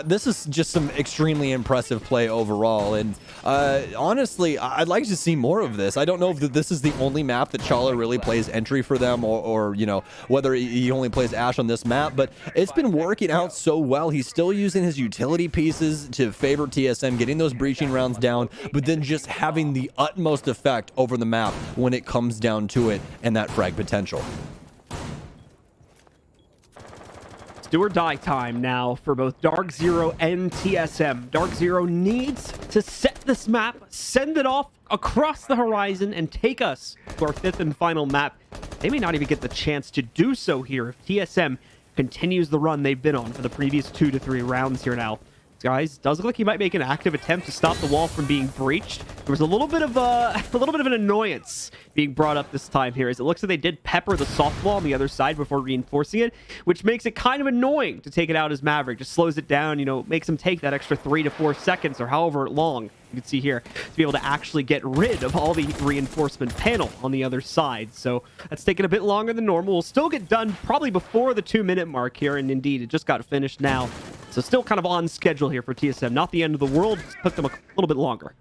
This is just some extremely impressive play overall, and honestly, I'd like to see more of this. I don't know if this is the only map that Chala really plays entry for them, or you know, whether he only plays Ash on this map, but it's been working out so well. He's still using his utility pieces to favor TSM, getting those breaching rounds down, but then just having the utmost effect over the map when it comes down to it and that frag potential. It's do or die time now for both DarkZero and TSM. DarkZero needs to set this map, send it off across the horizon, and take us to our 5th and final map. They may not even get the chance to do so here if TSM continues the run they've been on for the previous 2 to 3 rounds here now. Guys, does look like he might make an active attempt to stop the wall from being breached. There was a little bit of an annoyance being brought up this time here, as it looks like they did pepper the soft wall on the other side before reinforcing it, which makes it kind of annoying to take it out as Maverick. Just slows it down, you know, makes him take that extra 3 to 4 seconds or however long you can see here to be able to actually get rid of all the reinforcement panel on the other side. So that's taking a bit longer than normal. We'll still get done probably before the 2-minute mark here, and indeed it just got finished now. So still kind of on schedule here for TSM. Not the end of the world. Just took them a little bit longer.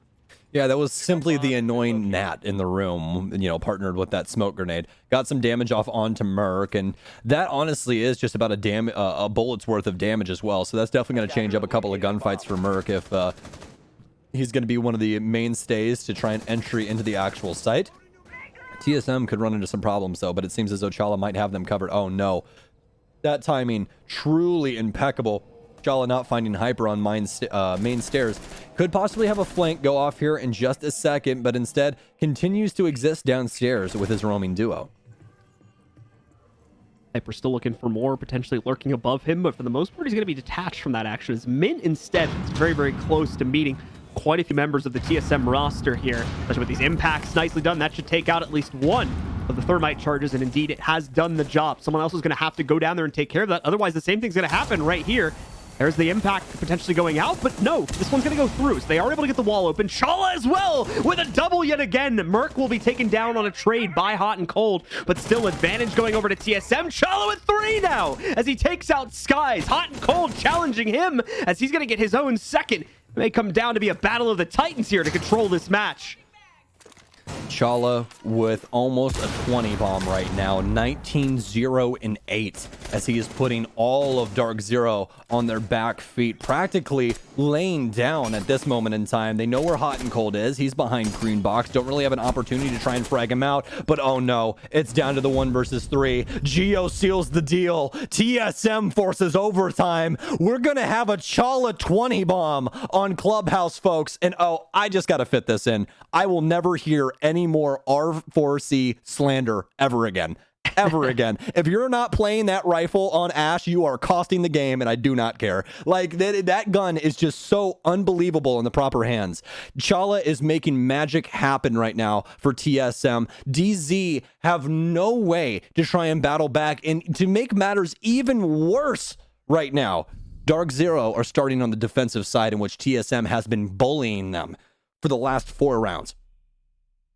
Yeah, that was simply the annoying gnat in the room, you know, partnered with that smoke grenade. Got some damage off onto Merc, and that honestly is just about a bullet's worth of damage as well. So that's definitely going to change up a couple of gunfights for Merc if he's going to be one of the mainstays to try and entry into the actual site. TSM could run into some problems, though, but it seems as though Chala might have them covered. Oh, no. That timing, truly impeccable. Chala not finding Hyper on main stairs. Could possibly have a flank go off here in just a second, but instead continues to exist downstairs with his roaming duo. Hyper still looking for more, potentially lurking above him, but for the most part, he's going to be detached from that action. As Mint instead is very, very close to meeting quite a few members of the TSM roster here, especially with these impacts. Nicely done. That should take out at least one of the thermite charges, and indeed it has done the job. Someone else is going to have to go down there and take care of that. Otherwise, the same thing's going to happen right here. There's the impact potentially going out, but no, this one's going to go through. So they are able to get the wall open. Chala as well with a double yet again. Merc will be taken down on a trade by Hot and Cold, but still advantage going over to TSM. Chala with 3 now as he takes out Skies. Hot and Cold challenging him as he's going to get his own second. It may come down to be a battle of the Titans here to control this match. Chala with almost a 20 bomb right now, 19-0-8, as he is putting all of DarkZero on their back feet, practically laying down at this moment in time. They know where Hot and Cold is. He's behind green box. Don't really have an opportunity to try and frag him out, but oh no, it's down to the 1 versus 3. Geo seals the deal. TSM forces overtime. We're gonna have a Chala 20 bomb on Clubhouse, folks, and oh, I just gotta fit this in. I will never hear any more R4C slander ever again. Ever again. If you're not playing that rifle on Ash, you are costing the game, and I do not care. Like, that gun is just so unbelievable in the proper hands. Chala is making magic happen right now for TSM. DZ have no way to try and battle back, and to make matters even worse right now, DarkZero are starting on the defensive side, in which TSM has been bullying them for the last 4 rounds.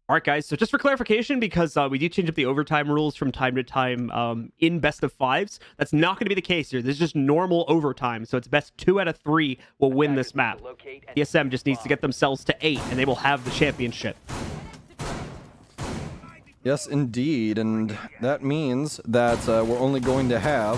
All right, guys, so just for clarification, because we do change up the overtime rules from time to time in best of 5s, that's not going to be the case here. This is just normal overtime, so it's best 2 out of 3 will win this map. TSM just needs to get themselves to 8, and they will have the championship. Yes, indeed, and that means that we're only going to have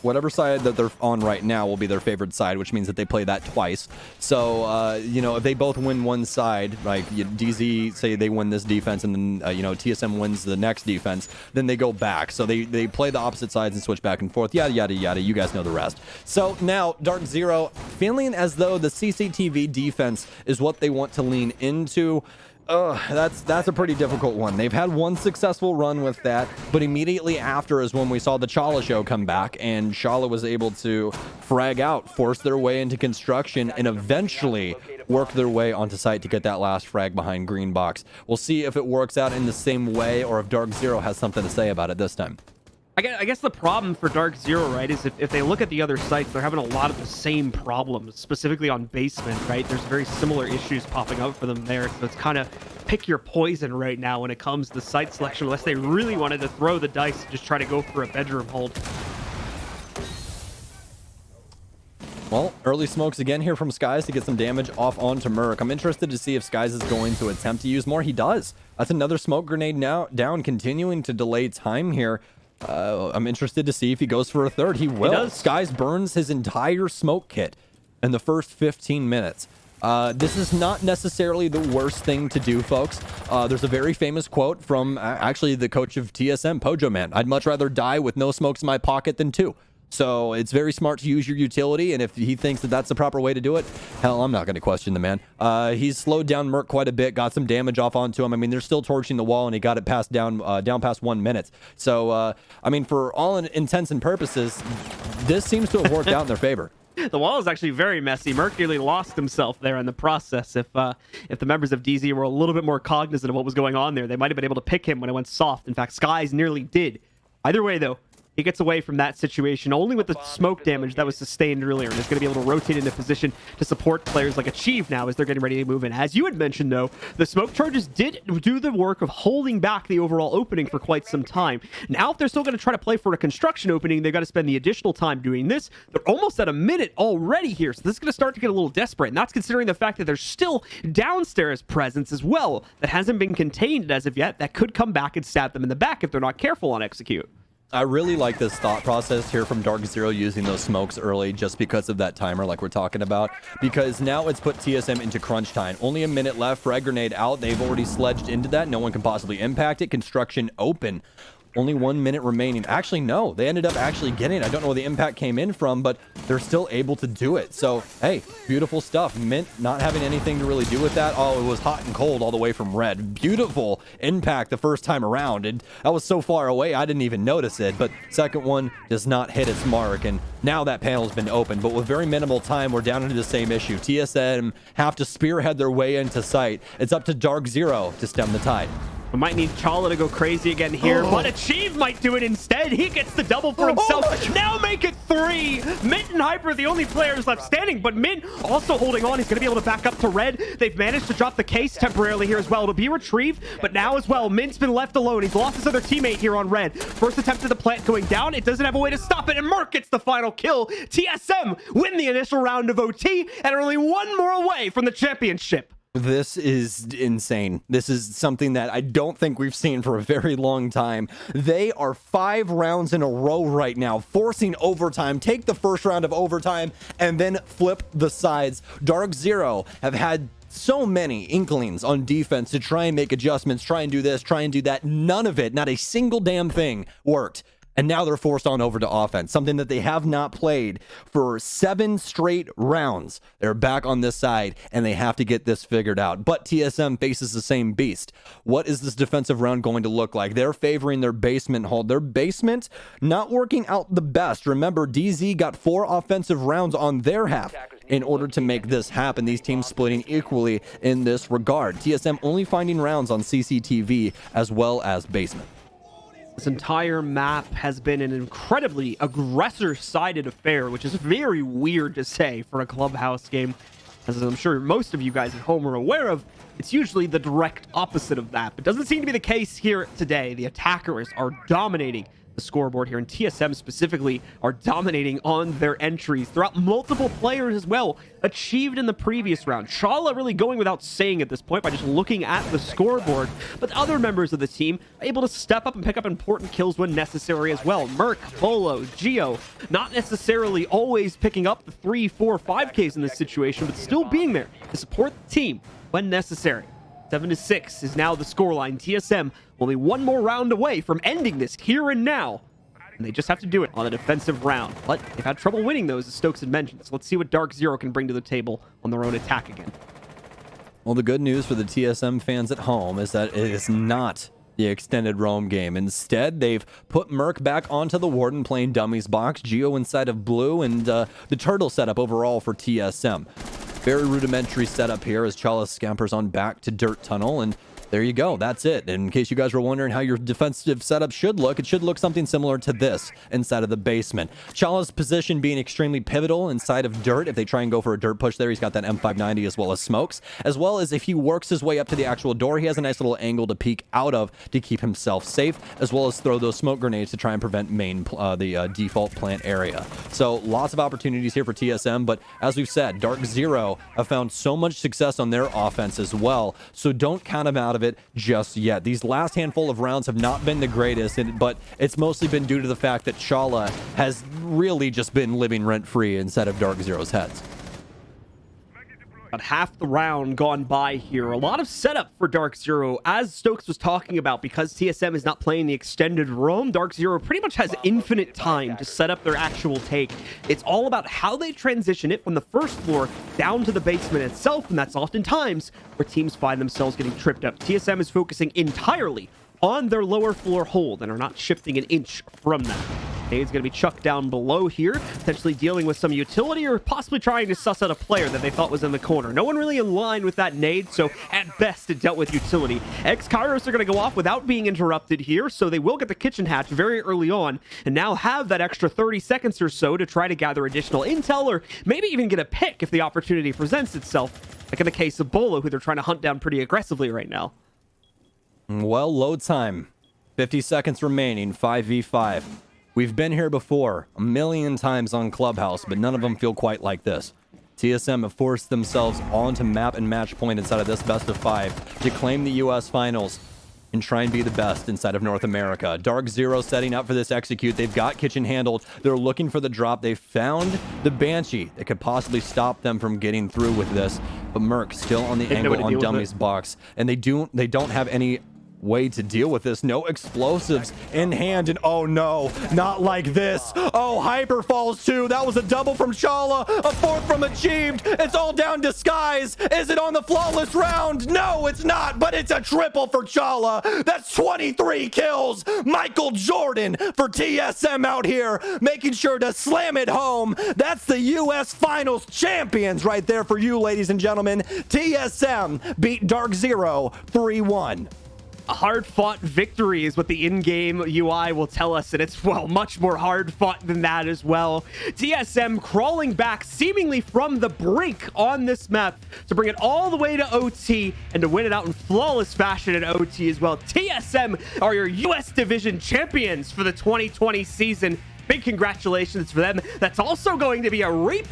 whatever side that they're on right now will be their favorite side, which means that they play that twice. So, you know, if they both win one side, like DZ say they win this defense and then, you know, TSM wins the next defense, then they go back. So they play the opposite sides and switch back and forth, yada, yada, yada. You guys know the rest. So now DarkZero feeling as though the CCTV defense is what they want to lean into. That's a pretty difficult one. They've had one successful run with that, but immediately after is when we saw the Chala show come back, and Chala was able to frag out, force their way into construction, and eventually work their way onto site to get that last frag behind green box. We'll see if it works out in the same way, or if DarkZero has something to say about it this time. I guess the problem for DarkZero, right, is if they look at the other sites, they're having a lot of the same problems, specifically on basement, right? There's very similar issues popping up for them there, so it's kind of pick your poison right now when it comes to site selection, unless they really wanted to throw the dice and just try to go for a bedroom hold. Well, early smokes again here from Skies to get some damage off onto Merc. I'm interested to see if Skies is going to attempt to use more. He does. That's another smoke grenade now down, continuing to delay time here. I'm interested to see if he goes for a third. He will. He does. Skies burns his entire smoke kit in the first 15 minutes. This is not necessarily the worst thing to do, folks. There's a very famous quote from actually the coach of TSM, Pojo Man. I'd much rather die with no smokes in my pocket than 2. So it's very smart to use your utility, and if he thinks that that's the proper way to do it, hell, I'm not going to question the man. He's slowed down Merc quite a bit, got some damage off onto him. I mean, they're still torching the wall, and he got it past down past 1 minute. So, I mean, for all intents and purposes, this seems to have worked out in their favor. The wall is actually very messy. Merc nearly lost himself there in the process. If the members of DZ were a little bit more cognizant of what was going on there, they might have been able to pick him when it went soft. In fact, Skies nearly did. Either way, though, he gets away from that situation only with the smoke damage that was sustained earlier, and is going to be able to rotate into position to support players like Achieve now as they're getting ready to move in. As you had mentioned, though, the smoke charges did do the work of holding back the overall opening for quite some time. Now, if they're still going to try to play for a construction opening, they've got to spend the additional time doing this. They're almost at a minute already here, so this is going to start to get a little desperate, and that's considering the fact that there's still downstairs presence as well that hasn't been contained as of yet that could come back and stab them in the back if they're not careful on execute. I really like this thought process here from DarkZero using those smokes early just because of that timer like we're talking about. Because now it's put TSM into crunch time. Only a minute left. Frag grenade out. They've already sledged into that. No one can possibly impact it. Construction open. Only 1 minute remaining. Actually, no. They ended up actually getting it. I don't know where the impact came in from, but they're still able to do it. So, hey, beautiful stuff. Mint not having anything to really do with that. Oh, it was hot and cold all the way from red. Beautiful impact the first time around. And that was so far away, I didn't even notice it. But second one does not hit its mark. And now that panel's been opened. But with very minimal time, we're down into the same issue. TSM have to spearhead their way into sight. It's up to DarkZero to stem the tide. We might need Chala to go crazy again here, but Achieve might do it instead. He gets the double for himself. Now make it 3. Mint and Hyper are the only players left standing, but Mint also holding on. He's going to be able to back up to red. They've managed to drop the case temporarily here as well. It'll be retrieved, but now as well, Mint's been left alone. He's lost his other teammate here on red. First attempt at the plant going down. It doesn't have a way to stop it, and Merc gets the final kill. TSM win the initial round of OT, and are only one more away from the championship. This is insane. This is something that I don't think we've seen for a very long time. They are 5 rounds in a row right now, forcing overtime, take the first round of overtime, and then flip the sides. DarkZero have had so many inklings on defense to try and make adjustments, try and do this, try and do that. None of it, not a single damn thing worked. And now they're forced on over to offense, something that they have not played for 7 straight rounds. They're back on this side, and they have to get this figured out. But TSM faces the same beast. What is this defensive round going to look like? They're favoring their basement hold. Their basement not working out the best. Remember, DZ got 4 offensive rounds on their half in order to make this happen. These teams splitting equally in this regard. TSM only finding rounds on CCTV as well as basement. This entire map has been an incredibly aggressor-sided affair, which is very weird to say for a Clubhouse game. As I'm sure most of you guys at home are aware of, it's usually the direct opposite of that. But doesn't seem to be the case here today. The attackers are dominating the scoreboard here, and TSM specifically are dominating on their entries throughout multiple players as well, achieved in the previous round. Chala really going without saying at this point by just looking at the scoreboard, but other members of the team are able to step up and pick up important kills when necessary as well. Merc, Bolo, Geo, not necessarily always picking up the 3, 4, 5Ks in this situation, but still being there to support the team when necessary. 7-6 is now the scoreline. TSM only one more round away from ending this here and now. And they just have to do it on a defensive round. But they've had trouble winning those, as Stokes had mentioned. So let's see what DarkZero can bring to the table on their own attack again. Well, the good news for the TSM fans at home is that it is not the extended roam game. Instead, they've put Merc back onto the Warden playing dummies box, Geo inside of blue, and the turtle setup overall for TSM. Very rudimentary setup here as Chala scampers on back to Dirt Tunnel, and there you go. That's it. And in case you guys were wondering how your defensive setup should look, it should look something similar to this inside of the basement. Chala's position being extremely pivotal inside of Dirt. If they try and go for a Dirt push there, he's got that M590 as well as smokes. As well as if he works his way up to the actual door, he has a nice little angle to peek out of to keep himself safe, as well as throw those smoke grenades to try and prevent the default plant area. So lots of opportunities here for TSM, but as we've said, DarkZero have found so much success on their offense as well, so don't count them out of it just yet. These last handful of rounds have not been the greatest, but it's mostly been due to the fact that Chala has really just been living rent-free inside of DarkZero's heads. About half the round gone by here. A lot of setup for DarkZero, as Stokes was talking about. Because TSM is not playing the extended roam, DarkZero pretty much has infinite time to set up their actual take. It's all about how they transition it from the first floor down to the basement itself, and that's oftentimes where teams find themselves getting tripped up. TSM is focusing entirely on their lower floor hold and are not shifting an inch from that. Nade's going to be chucked down below here, potentially dealing with some utility or possibly trying to suss out a player that they thought was in the corner. No one really in line with that nade, so at best it dealt with utility. X-Kairos are going to go off without being interrupted here, so they will get the kitchen hatch very early on and now have that extra 30 seconds or so to try to gather additional intel or maybe even get a pick if the opportunity presents itself, like in the case of Bolo, who they're trying to hunt down pretty aggressively right now. Well, load time. 50 seconds remaining, 5v5. We've been here before, a million times on Clubhouse, but none of them feel quite like this. TSM have forced themselves onto map and match point inside of this best of 5 to claim the US finals and try and be the best inside of North America. DarkZero setting up for this execute. They've got kitchen handled. They're looking for the drop. They found the Banshee that could possibly stop them from getting through with this. But Merc still on the angle on Dummy's box. And they don't have any way to deal with this. No explosives in hand, and oh no, not like this. Oh, Hyper falls too. That was a double from Shala, a fourth from Achieved. It's all down to Skies. Is it on the flawless round? No, it's not, but it's a triple for Shala. That's 23 kills. Michael Jordan for TSM out here, making sure to slam it home. That's the US Finals champions right there for you, ladies and gentlemen. TSM beat DarkZero 3-1. A hard-fought victory is what the in-game UI will tell us, and it's, well, much more hard-fought than that as well. TSM crawling back seemingly from the brink on this map to bring it all the way to OT and to win it out in flawless fashion at OT as well. TSM are your US Division champions for the 2020 season. Big congratulations for them. That's also going to be a repeat